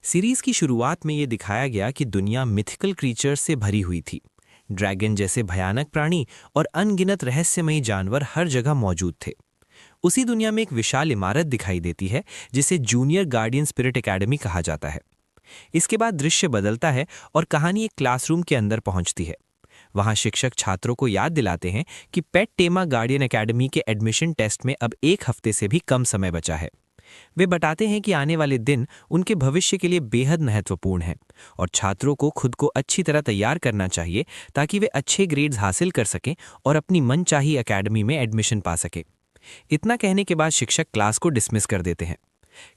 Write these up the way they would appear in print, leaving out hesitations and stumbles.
Series की शुरुआत में ये दिखाया गया कि दुनिया मिथिकल क्रीचर्स से भरी हुई थी। ड्रैगन जैसे भयानक प्राणी और अनगिनत रहस्यमयी जानवर हर जगह मौजूद थे। उसी दुनिया में एक विशाल इमारत दिखाई देती है जिसे जूनियर गार्डियन स्पिरिट एकेडमी कहा जाता है। इसके बाद दृश्य बदलता है और कहानी एक क्लासरूम के अंदर पहुंचती है। वहां शिक्षक छात्रों को याद दिलाते हैं कि पेट टेमा गार्डियन एकेडमी के एडमिशन टेस्ट में अब एक हफ्ते से भी कम समय बचा है। वे बताते हैं कि आने वाले दिन उनके भविष्य के लिए बेहद महत्वपूर्ण हैं और छात्रों को खुद को अच्छी तरह तैयार करना चाहिए ताकि वे अच्छे ग्रेड्स हासिल कर सकें और अपनी मनचाही एकेडमी में एडमिशन पा सकें। इतना कहने के बाद शिक्षक क्लास को डिसमिस कर देते हैं।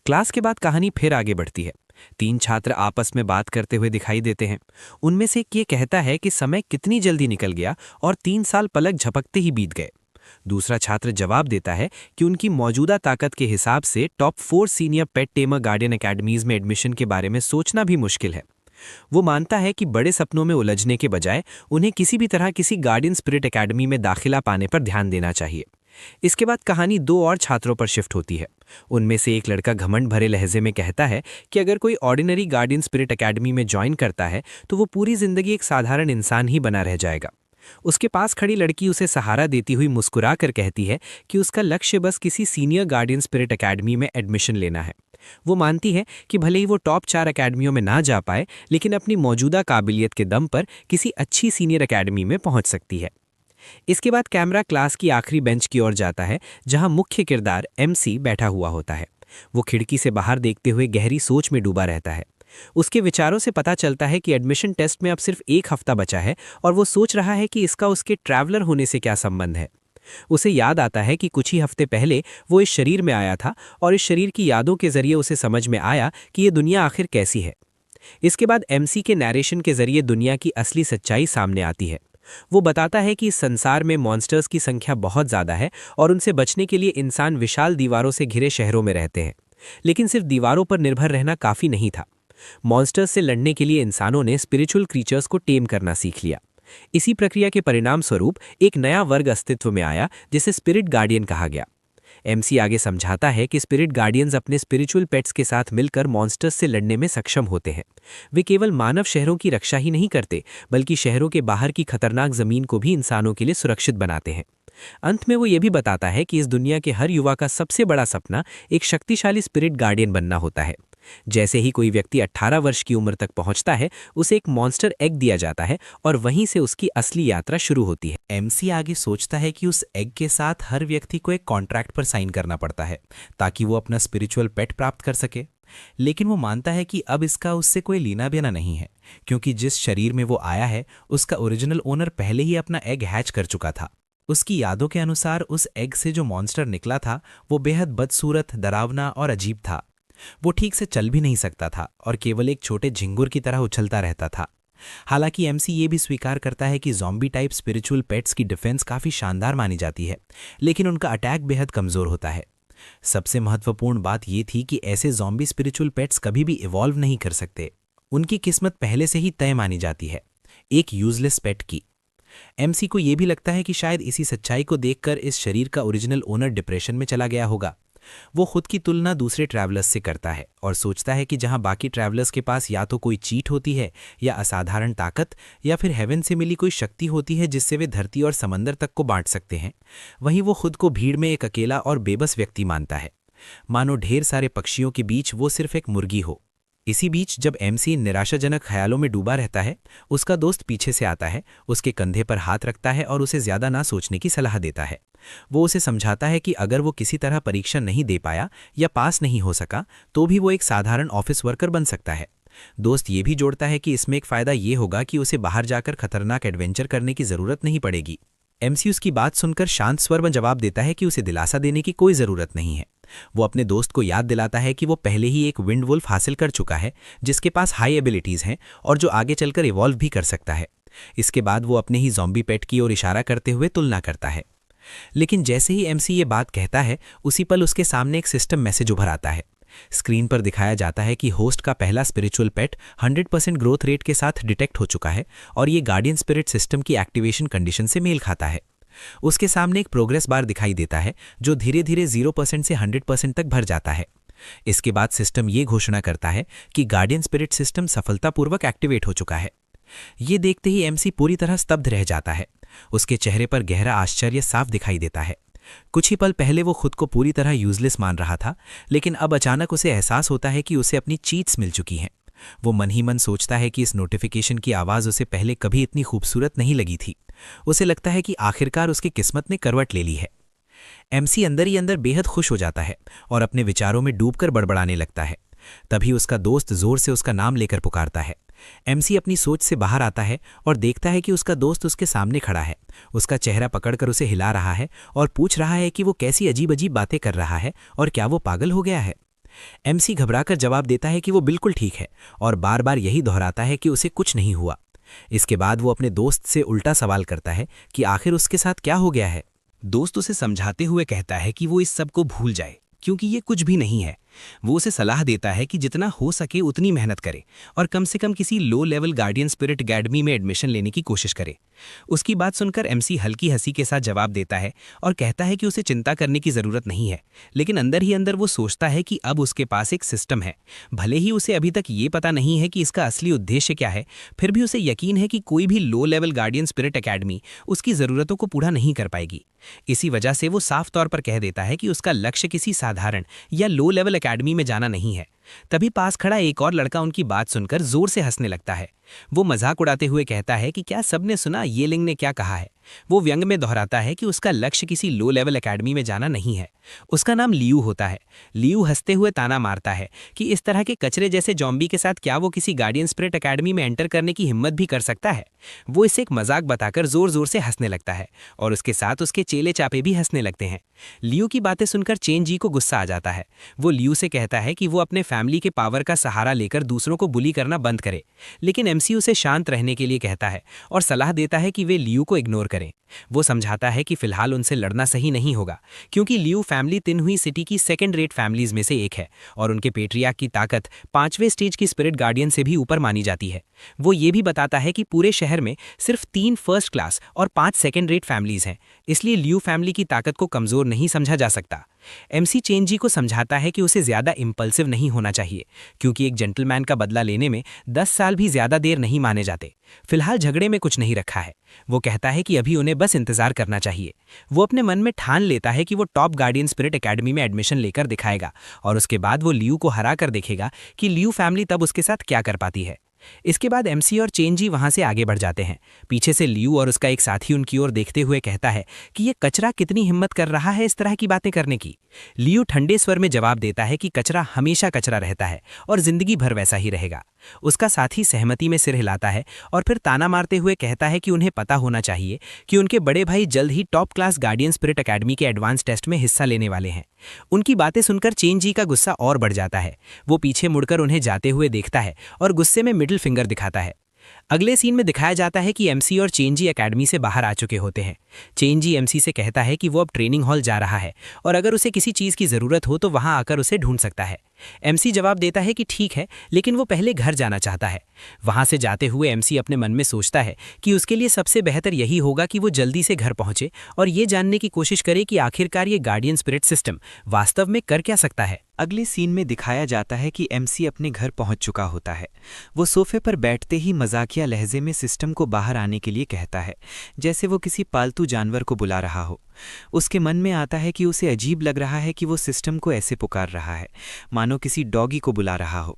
क्लास के बाद कहानी फिर आगे बढ़ती है। 3 छात्र आपस में बात करते हुए दिखाई देते हैं। उनमें से एक ये कहता है कि समय कितनी जल्दी निकल गया और 3 साल पलक झपकते ही बीत गए। दूसरा छात्र जवाब देता है कि उनकी मौजूदा ताकत के हिसाब से टॉप 4 सीनियर पेट टेमर गार्डियन एकेडमीज में एडमिशन के बारे में सोचना भी मुश्किल है। वो मानता है कि बड़े सपनों में उलझने के बजाय उन्हें किसी भी तरह किसी गार्डियन स्पिरिट एकेडमी में दाखिला पाने पर ध्यान देना चाहिए। इसके बाद कहानी 2 और छात्रों पर शिफ्ट होती है। उनमें से एक लड़का घमंड भरे लहजे में कहता है कि अगर कोई ऑर्डिनरी गार्डियन स्पिरिट एकेडमी में ज्वाइन करता है तो वो पूरी जिंदगी एक साधारण इंसान ही बना रह जाएगा। उसके पास खड़ी लड़की उसे सहारा देती हुई मुस्कुरा कर कहती है कि उसका लक्ष्य बस किसी सीनियर गार्डियन स्पिरिट एकेडमी में एडमिशन लेना है। वो मानती है कि भले ही वो टॉप 4 एकेडमियों में ना जा पाए, लेकिन अपनी मौजूदा काबिलियत के दम पर किसी अच्छी सीनियर एकेडमी में पहुंच सकती है। इसके बाद कैमरा क्लास की आखिरी बेंच की ओर जाता है जहां मुख्य किरदार MC बैठा हुआ होता है। वो खिड़की से बाहर देखते हुए गहरी सोच में डूबा रहता है। उसके विचारों से पता चलता है कि एडमिशन टेस्ट में अब सिर्फ 1 हफ्ता बचा है और वो सोच रहा है कि इसका उसके ट्रैवलर होने से क्या संबंध है। उसे याद आता है कि कुछ ही हफ्ते पहले वो इस शरीर में आया था और इस शरीर की यादों के जरिए उसे समझ में आया कि ये दुनिया आखिर कैसी है। इसके बाद MC के नैरेशन के जरिए दुनिया की असली सच्चाई सामने आती है। वो बताता है कि इस संसार में मॉन्स्टर्स की संख्या बहुत ज़्यादा है और उनसे बचने के लिए इंसान विशाल दीवारों से घिरे शहरों में रहते हैं। लेकिन सिर्फ दीवारों पर निर्भर रहना काफ़ी नहीं था। मॉन्स्टर्स से लड़ने के लिए इंसानों ने स्पिरिचुअल क्रीचर्स को टेम करना सीख लिया। इसी प्रक्रिया के परिणाम स्वरूप एक नया वर्ग अस्तित्व में आया जिसे स्पिरिट गार्डियन कहा गया। MC आगे समझाता है कि स्पिरिट गार्डियंस अपने स्पिरिचुअल पेट्स के साथ मिलकर मॉन्स्टर्स से लड़ने में सक्षम होते हैं। वे केवल मानव शहरों की रक्षा ही नहीं करते, बल्कि शहरों के बाहर की खतरनाक जमीन को भी इंसानों के लिए सुरक्षित बनाते हैं। अंत में वो ये भी बताता है कि इस दुनिया के हर युवा का सबसे बड़ा सपना एक शक्तिशाली स्पिरिट गार्डियन बनना होता है। जैसे ही कोई व्यक्ति 18 वर्ष की उम्र तक पहुंचता है, उसे एक मॉन्स्टर एग दिया जाता है और वहीं से उसकी असली यात्रा शुरू होती है। MC आगे सोचता है कि उस एग के साथ हर व्यक्ति को एक कॉन्ट्रैक्ट पर साइन करना पड़ता है ताकि वो अपना स्पिरिचुअल पेट प्राप्त कर सके। लेकिन वो मानता है कि अब इसका उससे कोई लेना देना नहीं है, क्योंकि जिस शरीर में वो आया है उसका ओरिजिनल ओनर पहले ही अपना एग हैच कर चुका था। उसकी यादों के अनुसार उस एग से जो मॉन्स्टर निकला था वो बेहद बदसूरत, डरावना और अजीब था। वो ठीक से चल भी नहीं सकता था और केवल एक छोटे झिंगुर की तरह उछलता रहता था। हालांकि MC ये भी स्वीकार करता है कि ज़ॉम्बी टाइप स्पिरिचुअल पेट्स की डिफेंस काफ़ी शानदार मानी जाती है, लेकिन उनका अटैक बेहद कमज़ोर होता है। सबसे महत्वपूर्ण बात ये थी कि ऐसे ज़ॉम्बी स्पिरिचुअल पेट्स कभी भी इवॉल्व नहीं कर सकते। उनकी किस्मत पहले से ही तय मानी जाती है, एक यूजलेस पेट की। MC को ये भी लगता है कि शायद इसी सच्चाई को देखकर इस शरीर का ओरिजिनल ओनर डिप्रेशन में चला गया होगा। वो खुद की तुलना दूसरे ट्रैवलर्स से करता है और सोचता है कि जहां बाकी ट्रैवलर्स के पास या तो कोई चीट होती है या असाधारण ताकत या फिर हेवन से मिली कोई शक्ति होती है जिससे वे धरती और समंदर तक को बांट सकते हैं, वहीं वो खुद को भीड़ में एक अकेला और बेबस व्यक्ति मानता है, मानो ढेर सारे पक्षियों के बीच वो सिर्फ एक मुर्गी हो। इसी बीच जब MC निराशाजनक ख्यालों में डूबा रहता है, उसका दोस्त पीछे से आता है, उसके कंधे पर हाथ रखता है और उसे ज्यादा ना सोचने की सलाह देता है। वो उसे समझाता है कि अगर वो किसी तरह परीक्षा नहीं दे पाया या पास नहीं हो सका तो भी वो एक साधारण ऑफिस वर्कर बन सकता है। दोस्त ये भी जोड़ता है कि इसमें एक फ़ायदा ये होगा कि उसे बाहर जाकर खतरनाक एडवेंचर करने की ज़रूरत नहीं पड़ेगी। MC उसकी बात सुनकर शांत स्वर में जवाब देता है कि उसे दिलासा देने की कोई ज़रूरत नहीं है। वो अपने दोस्त को याद दिलाता है कि वो पहले ही एक विंड वुल्फ हासिल कर चुका है जिसके पास हाई एबिलिटीज़ हैं और जो आगे चलकर इवॉल्व भी कर सकता है। इसके बाद वो अपने ही ज़ॉम्बी पेट की ओर इशारा करते हुए तुलना करता है। लेकिन जैसे ही MC ये बात कहता है, उसी पल उसके सामने एक सिस्टम मैसेज उभर आता है। स्क्रीन पर दिखाया जाता है कि होस्ट का पहला स्पिरिचुअल पेट 100% ग्रोथ रेट के साथ डिटेक्ट हो चुका है और ये गार्डियन स्पिरिट सिस्टम की एक्टिवेशन कंडीशन से मेल खाता है। उसके सामने एक प्रोग्रेस बार दिखाई देता है जो धीरे धीरे 0% से 100% तक भर जाता है। इसके बाद सिस्टम ये घोषणा करता है कि गार्डियन स्पिरिट सिस्टम सफलतापूर्वक एक्टिवेट हो चुका है। ये देखते ही एमसी पूरी तरह स्तब्ध रह जाता है। उसके चेहरे पर गहरा आश्चर्य साफ दिखाई देता है। कुछ ही पल पहले वो खुद को पूरी तरह यूजलेस मान रहा था, लेकिन अब अचानक उसे एहसास होता है कि उसे अपनी चीट्स मिल चुकी हैं। वो मन ही मन सोचता है कि इस नोटिफिकेशन की आवाज़ उसे पहले कभी इतनी खूबसूरत नहीं लगी थी। उसे लगता है कि आखिरकार उसकी किस्मत ने करवट ले ली है। एमसी अंदर ही अंदर बेहद खुश हो जाता है और अपने विचारों में डूबकर बड़बड़ाने लगता है। तभी उसका दोस्त जोर से उसका नाम लेकर पुकारता है। एमसी अपनी सोच से बाहर आता है और देखता है कि उसका दोस्त उसके सामने खड़ा है। उसका चेहरा पकड़कर उसे हिला रहा है और पूछ रहा है कि वो कैसी अजीब अजीब बातें कर रहा है और क्या वो पागल हो गया है। एमसी घबराकर जवाब देता है कि वो बिल्कुल ठीक है और बार बार यही दोहराता है कि उसे कुछ नहीं हुआ। इसके बाद वो अपने दोस्त से उल्टा सवाल करता है कि आखिर उसके साथ क्या हो गया है। दोस्त उसे समझाते हुए कहता है कि वो इस सब को भूल जाए, क्योंकि ये कुछ भी नहीं है। वो उसे सलाह देता है कि जितना हो सके उतनी मेहनत करे और कम से कम किसी low level guardian spirit academy में एडमिशन लेने की कोशिश करे। उसकी बात सुनकर एमसी हल्की हंसी के साथ जवाब देता है और कहता है कि उसे चिंता करने की ज़रूरत नहीं है, लेकिन अंदर ही अंदर वो सोचता है कि अब उसके पास एक सिस्टम है। भले ही उसे अभी तक ये पता नहीं है कि इसका असली उद्देश्य क्या है, फिर भी उसे यकीन है कि कोई भी low level guardian spirit academy उसकी ज़रूरतों को पूरा नहीं कर पाएगी। इसी वजह से वो साफ तौर पर कह देता है कि उसका लक्ष्य किसी साधारण या लो लेवल अकेडमी में जाना नहीं है। तभी पास खड़ा एक और लड़का उनकी बात सुनकर जोर से हंसने लगता है। वो मजाक उड़ाते हुए कहता है कि क्या सबने सुना ये लिंग ने क्या कहा है। वो व्यंग में दोहराता है कि उसका लक्ष्य किसी लो लेवल अकेडमी में जाना नहीं है। उसका नाम लियू होता है। लियू हंसते हुए ताना मारता है कि इस तरह के कचरे जैसे जॉम्बी के साथ क्या वो किसी गार्डियन स्पिरिट अकेडमी में एंटर करने की हिम्मत भी कर सकता है। वो इसे एक मजाक बताकर जोर जोर से हंसने लगता है और उसके साथ उसके चेले चापे भी हंसने लगते हैं। लियू की बातें सुनकर चेन जी को गुस्सा आ जाता है। वो लियू से कहता है कि वो अपने फैमिली के पावर का सहारा लेकर दूसरों को बुली करना बंद करे, लेकिन एमसी उसे शांत रहने के लिए कहता है और सलाह देता है कि वे लियू को इग्नोर करें। वो समझाता है कि फिलहाल उनसे लड़ना सही नहीं होगा, क्योंकि लियू फैमिली तिनहुई सिटी की सेकंड रेट फैमिलीज में से एक है और उनके पेट्रियार्क की ताकत 5वें स्टेज की स्पिरिट गार्डियन से भी ऊपर मानी जाती है। वो ये भी बताता है कि पूरे शहर में सिर्फ 3 फर्स्ट क्लास और 5 सेकंड रेट फैमिलीज हैं, इसलिए लियू फैमिली की ताकत को कमजोर नहीं समझा जा सकता। एमसी चेन जी को समझाता है कि उसे ज्यादा इंपल्सिव नहीं होना चाहिए, क्योंकि एक जेंटलमैन का बदला लेने में 10 साल भी ज्यादा देर नहीं माने जाते। फिलहाल झगड़े में कुछ नहीं रखा है। वो कहता है कि अभी उन्हें बस इंतजार करना चाहिए। वो अपने मन में ठान लेता है कि वो टॉप गार्डियन स्पिरिट अकेडमी में एडमिशन लेकर दिखाएगा और उसके बाद वो लियू को हरा कर देखेगा कि लियू फैमिली तब उसके साथ क्या कर पाती है। इसके बाद एमसी और चेन जी वहां से आगे बढ़ जाते हैं। पीछे से लियू और उसका एक साथी उनकी ओर देखते हुए कहता है कि ये कचरा कितनी हिम्मत कर रहा है इस तरह की बातें करने की। लियू ठंडे स्वर में जवाब देता है कि कचरा हमेशा कचरा रहता है और जिंदगी भर वैसा ही रहेगा। उसका साथी सहमति में सिर हिलाता है और फिर ताना मारते हुए कहता है कि उन्हें पता होना चाहिए कि उनके बड़े भाई जल्द ही top class guardian spirit academy के एडवांस टेस्ट में हिस्सा लेने वाले हैं। उनकी बातें सुनकर चेन जी का गुस्सा और बढ़ जाता है। वो पीछे मुड़कर उन्हें जाते हुए देखता है और गुस्से में मिडिल फिंगर दिखाता है। अगले सीन में दिखाया जाता है कि एमसी और चेन जी अकेडमी से बाहर आ चुके होते हैं। चेन जी एमसी से कहता है कि वो अब ट्रेनिंग हॉल जा रहा है और अगर उसे किसी चीज़ की ज़रूरत हो तो वहां आकर उसे ढूंढ सकता है। एमसी जवाब देता है कि ठीक है, लेकिन वो पहले घर जाना चाहता है। वहां से जाते हुए एमसी अपने मन में सोचता है कि उसके लिए सबसे बेहतर यही होगा कि वो जल्दी से घर पहुंचे और ये जानने की कोशिश करे कि आखिरकार ये गार्डियन स्पिरिट सिस्टम वास्तव में कर क्या सकता है। अगले सीन में दिखाया जाता है कि एमसी अपने घर पहुंच चुका होता है। वो सोफे पर बैठते ही मजाकिया लहजे में सिस्टम को बाहर आने के लिए कहता है, जैसे वो किसी पालतू जानवर को बुला रहा हो। उसके मन में आता है कि उसे अजीब लग रहा है कि वो सिस्टम को ऐसे पुकार रहा है मानो किसी डॉगी को बुला रहा हो।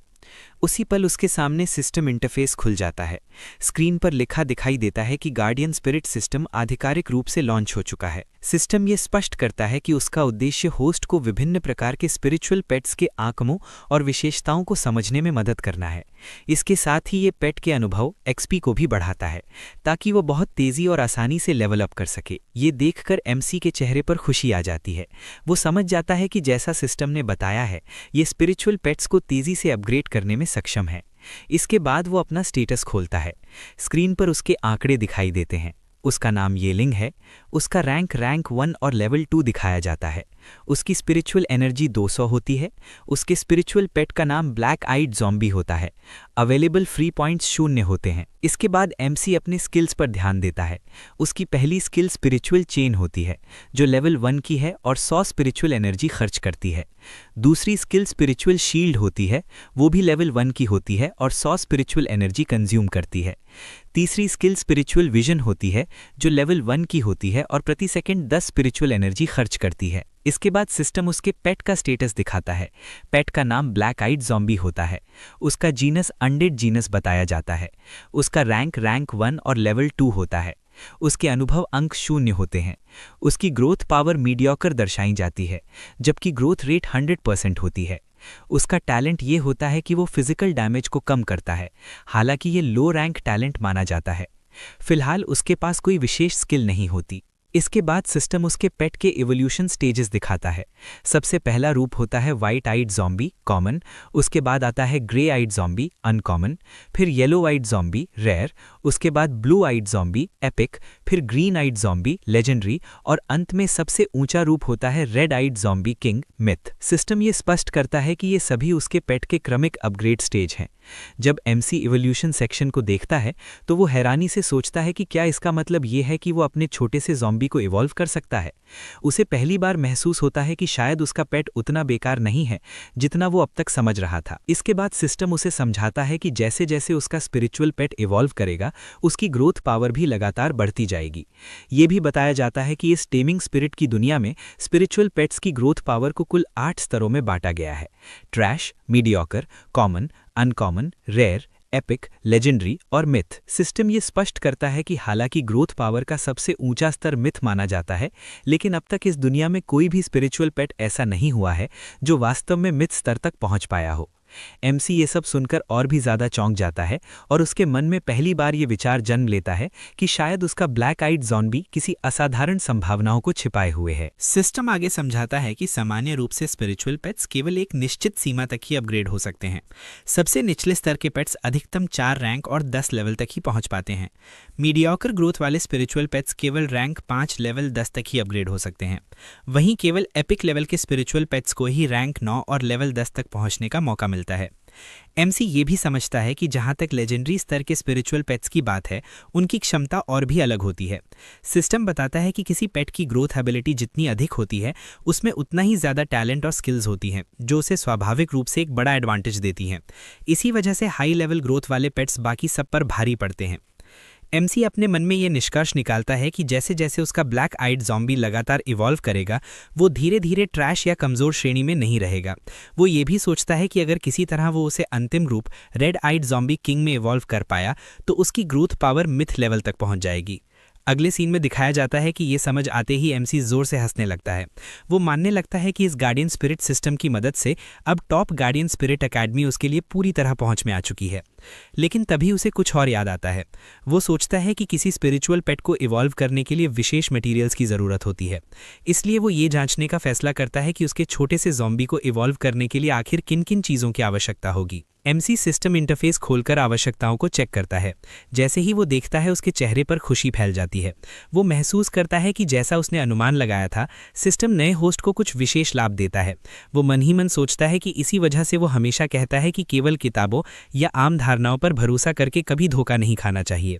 उसी पल उसके सामने सिस्टम इंटरफेस खुल जाता है। स्क्रीन पर लिखा दिखाई देता है कि गार्डियन स्पिरिट सिस्टम आधिकारिक रूप से लॉन्च हो चुका है। सिस्टम ये स्पष्ट करता है कि उसका उद्देश्य होस्ट को विभिन्न प्रकार के स्पिरिचुअल पेट्स के आंकड़ों और विशेषताओं को समझने में मदद करना है। इसके साथ ही ये पेट के अनुभव एक्सपी को भी बढ़ाता है ताकि वो बहुत तेजी और आसानी से लेवल अप कर सके। ये देखकर एमसी के चेहरे पर खुशी आ जाती है। वो समझ जाता है कि जैसा सिस्टम ने बताया है, ये स्पिरिचुअल पेट्स को तेजी से अपग्रेड करने में सक्षम है। इसके बाद वो अपना स्टेटस खोलता है। स्क्रीन पर उसके आंकड़े दिखाई देते हैं। उसका नाम येलिंग है। उसका रैंक 1 और लेवल 2 दिखाया जाता है। उसकी स्पिरिचुअल एनर्जी 200 होती है। उसके स्पिरिचुअल पेट का नाम ब्लैक आइड ज़ॉम्बी होता है। अवेलेबल फ्री पॉइंट्स 0 होते हैं। इसके बाद एमसी अपने स्किल्स पर ध्यान देता है। उसकी पहली स्किल स्पिरिचुअल चेन होती है, जो लेवल 1 की है और 100 स्पिरिचुअल एनर्जी खर्च करती है। दूसरी स्किल स्पिरिचुअल शील्ड होती है, वो भी लेवल 1 की होती है और 100 स्पिरिचुअल एनर्जी कंज्यूम करती है। तीसरी स्किल स्पिरिचुअल विजन होती है, जो लेवल 1 की होती है और प्रति सेकंड 10 स्पिरिचुअल एनर्जी खर्च करती है। इसके बाद सिस्टम उसके पेट का स्टेटस दिखाता है। पेट का नाम ब्लैक आइड ज़ॉम्बी होता है। उसका जीनस अनडेड जीनस बताया जाता है। उसका रैंक 1 और लेवल 2 होता है। उसके अनुभव अंक 0 होते हैं। उसकी ग्रोथ पावर मीडियोकर दर्शाई जाती है, जबकि ग्रोथ रेट 100% होती है। उसका टैलेंट ये होता है कि वो फिजिकल डैमेज को कम करता है, हालांकि ये लो रैंक टैलेंट माना जाता है। फिलहाल उसके पास कोई विशेष स्किल नहीं होती। इसके बाद सिस्टम उसके पेट के इवोल्यूशन स्टेजेस दिखाता है। सबसे पहला रूप होता है वाइट आइड ज़ॉम्बी कॉमन, उसके बाद आता है ग्रे आइड ज़ॉम्बी अनकॉमन, फिर येलो आइड ज़ॉम्बी रेयर, उसके बाद ब्लू आइड ज़ॉम्बी एपिक, फिर ग्रीन आइड ज़ॉम्बी लेजेंडरी और अंत में सबसे ऊंचा रूप होता है red eyed zombie king myth. System ये स्पष्ट करता है कि ये सभी उसके पेट के क्रमिक अपग्रेड स्टेज हैं। जब एमसी इवोल्यूशन सेक्शन को देखता है तो वो हैरानी से सोचता है कि क्या इसका मतलब ये है कि वो अपने छोटे से ज़ॉम्बी को इवॉल्व कर सकता है। उसे पहली बार महसूस होता है कि शायद उसका पेट उतना बेकार नहीं है जितना वो अब तक समझ रहा था। इसके बाद सिस्टम उसे समझाता है कि जैसे जैसे उसका स्पिरिचुअल पेट इवॉल्व करेगा, उसकी ग्रोथ पावर भी लगातार बढ़ती जाएगी। ये भी बताया जाता है कि इस टेमिंग स्पिरिट की दुनिया में स्पिरिचुअल पेट्स की ग्रोथ पावर को कुल 8 स्तरों में बांटा गया है: trash, mediocre, common, uncommon, rare, epic, legendary और मिथ। सिस्टम ये स्पष्ट करता है कि हालांकि ग्रोथ पावर का सबसे ऊंचा स्तर मिथ माना जाता है, लेकिन अब तक इस दुनिया में कोई भी स्पिरिचुअल पेट ऐसा नहीं हुआ है जो वास्तव में मिथ स्तर तक पहुंच पाया हो। एमसी ये सब सुनकर और भी ज्यादा चौंक जाता है और उसके मन में पहली बार ये विचार जन्म लेता है कि शायद उसका ब्लैक आइड ज़ॉम्बी किसी असाधारण संभावनाओं को छिपाए हुए है। सिस्टम आगे समझाता है कि सामान्य रूप से स्पिरिचुअल पेट्स केवल एक निश्चित सीमा तक ही अपग्रेड हो सकते हैं। सबसे निचले स्तर के पेट्स अधिकतम 4 रैंक और 10 लेवल तक ही पहुंच पाते हैं। मीडियोकर ग्रोथ वाले स्पिरिचुअल पेट्स केवल रैंक 5 लेवल 10 तक ही अपग्रेड हो सकते हैं। वहीं केवल एपिक लेवल के स्पिरिचुअल पेट्स को ही रैंक 9 और लेवल 10 तक पहुंचने का मौका मिलता है। एमसी ये भी समझता है कि जहां तक लेजेंडरी स्तर के स्पिरिचुअल पेट्स की बात है, उनकी क्षमता और भी अलग होती है। सिस्टम बताता है कि किसी पेट की ग्रोथ एबिलिटी जितनी अधिक होती है, उसमें उतना ही ज़्यादा टैलेंट और स्किल्स होती हैं, जो उसे स्वाभाविक रूप से एक बड़ा एडवांटेज देती हैं। इसी वजह से हाई लेवल ग्रोथ वाले पेट्स बाकी सब पर भारी पड़ते हैं। एमसी अपने मन में ये निष्कर्ष निकालता है कि जैसे जैसे उसका ब्लैक आइड ज़ॉम्बी लगातार इवॉल्व करेगा, वो धीरे धीरे ट्रैश या कमज़ोर श्रेणी में नहीं रहेगा। वो ये भी सोचता है कि अगर किसी तरह वो उसे अंतिम रूप रेड आइड ज़ॉम्बी किंग में इवॉल्व कर पाया तो उसकी ग्रोथ पावर मिथ लेवल तक पहुंच जाएगी। अगले सीन में दिखाया जाता है कि ये समझ आते ही एमसी जोर से हंसने लगता है। वो मानने लगता है कि इस गार्डियन स्पिरिट सिस्टम की मदद से अब टॉप गार्डियन स्पिरिट एकेडमी उसके लिए पूरी तरह पहुंच में आ चुकी है। लेकिन तभी उसे कुछ और याद आता है। वो सोचता है कि किसी स्पिरिचुअल पेट को इवॉल्व करने के लिए विशेष मटेरियल्स की ज़रूरत होती है। इसलिए वो ये जांचने का फैसला करता है कि उसके छोटे से ज़ॉम्बी को इवॉल्व करने के लिए आखिर किन किन चीज़ों की आवश्यकता होगी। एमसी सिस्टम इंटरफेस खोलकर आवश्यकताओं को चेक करता है। जैसे ही वो देखता है, उसके चेहरे पर खुशी फैल जाती है। वो महसूस करता है कि जैसा उसने अनुमान लगाया था, सिस्टम नए होस्ट को कुछ विशेष लाभ देता है। वो मन ही मन सोचता है कि इसी वजह से वो हमेशा कहता है कि केवल किताबों या आम धारणाओं पर भरोसा करके कभी धोखा नहीं खाना चाहिए।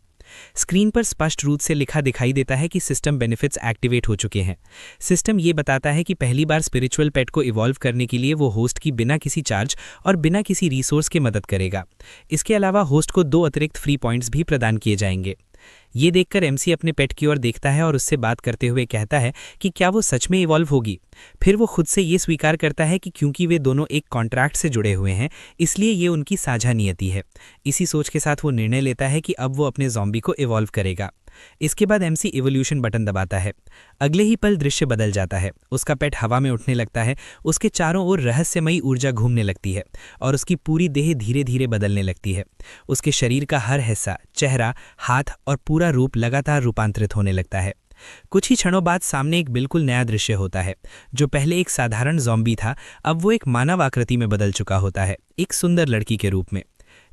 स्क्रीन पर स्पष्ट रूप से लिखा दिखाई देता है कि सिस्टम बेनिफिट्स एक्टिवेट हो चुके हैं। सिस्टम ये बताता है कि पहली बार स्पिरिचुअल पेट को इवॉल्व करने के लिए वो होस्ट की बिना किसी चार्ज और बिना किसी रिसोर्स के मदद करेगा। इसके अलावा होस्ट को 2 अतिरिक्त फ्री पॉइंट्स भी प्रदान किए जाएंगे। ये देखकर एमसी अपने पेट की ओर देखता है और उससे बात करते हुए कहता है कि क्या वो सच में इवॉल्व होगी। फिर वो खुद से ये स्वीकार करता है कि क्योंकि वे दोनों एक कॉन्ट्रैक्ट से जुड़े हुए हैं, इसलिए ये उनकी साझा नियति है। इसी सोच के साथ वो निर्णय लेता है कि अब वो अपने ज़ॉम्बी को इवॉल्व करेगा। इसके बाद एमसी इवोल्यूशन बटन दबाता है। अगले ही पल दृश्य बदल जाता है। उसका पेट हवा में उठने लगता है, उसके चारों ओर रहस्यमयी ऊर्जा घूमने लगती है और उसकी पूरी देह धीरे धीरे बदलने लगती है। उसके शरीर का हर हिस्सा, चेहरा, हाथ और पूरा रूप लगातार रूपांतरित होने लगता है। कुछ ही क्षणों बाद सामने एक बिल्कुल नया दृश्य होता है। जो पहले एक साधारण ज़ॉम्बी था, अब वो एक मानव आकृति में बदल चुका होता है, एक सुंदर लड़की के रूप में।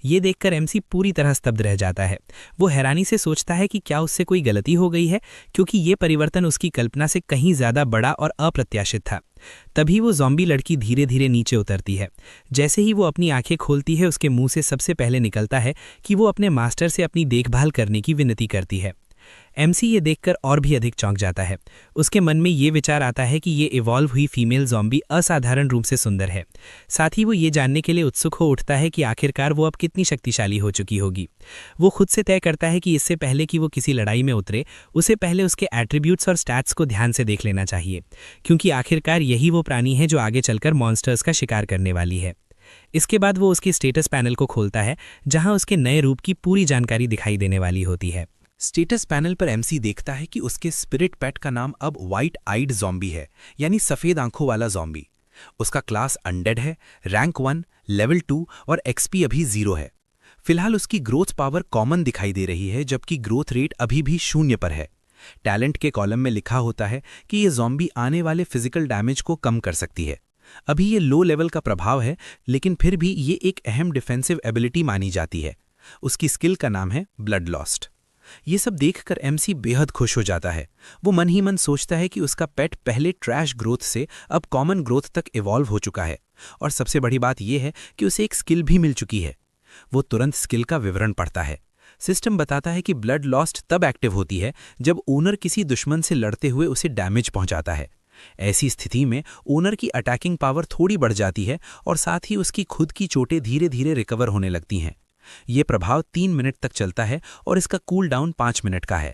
ये देखकर एमसी पूरी तरह स्तब्ध रह जाता है। वो हैरानी से सोचता है कि क्या उससे कोई गलती हो गई है, क्योंकि ये परिवर्तन उसकी कल्पना से कहीं ज़्यादा बड़ा और अप्रत्याशित था। तभी वो ज़ॉम्बी लड़की धीरे धीरे नीचे उतरती है। जैसे ही वो अपनी आंखें खोलती है, उसके मुंह से सबसे पहले निकलता है कि वो अपने मास्टर से अपनी देखभाल करने की विनती करती है। एमसी ये देखकर और भी अधिक चौंक जाता है। उसके मन में ये विचार आता है कि ये इवॉल्व हुई फीमेल ज़ॉम्बी असाधारण रूप से सुंदर है। साथ ही वो ये जानने के लिए उत्सुक हो उठता है कि आखिरकार वो अब कितनी शक्तिशाली हो चुकी होगी। वो खुद से तय करता है कि इससे पहले कि वो किसी लड़ाई में उतरे, उसे पहले उसके एट्रीब्यूट्स और स्टैट्स को ध्यान से देख लेना चाहिए, क्योंकि आखिरकार यही वो प्राणी है जो आगे चलकर मॉन्स्टर्स का शिकार करने वाली है। इसके बाद वो उसके स्टेटस पैनल को खोलता है, जहां उसके नए रूप की पूरी जानकारी दिखाई देने वाली होती है। स्टेटस पैनल पर एमसी देखता है कि उसके स्पिरिट पेट का नाम अब व्हाइट आइड ज़ॉम्बी है, यानी सफ़ेद आंखों वाला ज़ॉम्बी। उसका क्लास अनडेड है, रैंक 1, लेवल 2 और एक्सपी अभी 0 है। फिलहाल उसकी ग्रोथ पावर कॉमन दिखाई दे रही है, जबकि ग्रोथ रेट अभी भी 0 पर है। टैलेंट के कॉलम में लिखा होता है कि ये ज़ॉम्बी आने वाले फिजिकल डैमेज को कम कर सकती है। अभी ये लो लेवल का प्रभाव है, लेकिन फिर भी ये एक अहम डिफेंसिव एबिलिटी मानी जाती है। उसकी स्किल का नाम है ब्लड लॉस्ट। ये सब देखकर एमसी बेहद खुश हो जाता है। वो मन ही मन सोचता है कि उसका पेट पहले ट्रैश ग्रोथ से अब कॉमन ग्रोथ तक इवॉल्व हो चुका है, और सबसे बड़ी बात यह है कि उसे एक स्किल भी मिल चुकी है। वो तुरंत स्किल का विवरण पढ़ता है। सिस्टम बताता है कि ब्लड लॉस्ट तब एक्टिव होती है जब ओनर किसी दुश्मन से लड़ते हुए उसे डैमेज पहुंचाता है। ऐसी स्थिति में ओनर की अटैकिंग पावर थोड़ी बढ़ जाती है और साथ ही उसकी खुद की चोटें धीरे धीरे रिकवर होने लगती हैं। ये प्रभाव 3 मिनट तक चलता है और इसका कूल डाउन 5 मिनट का है।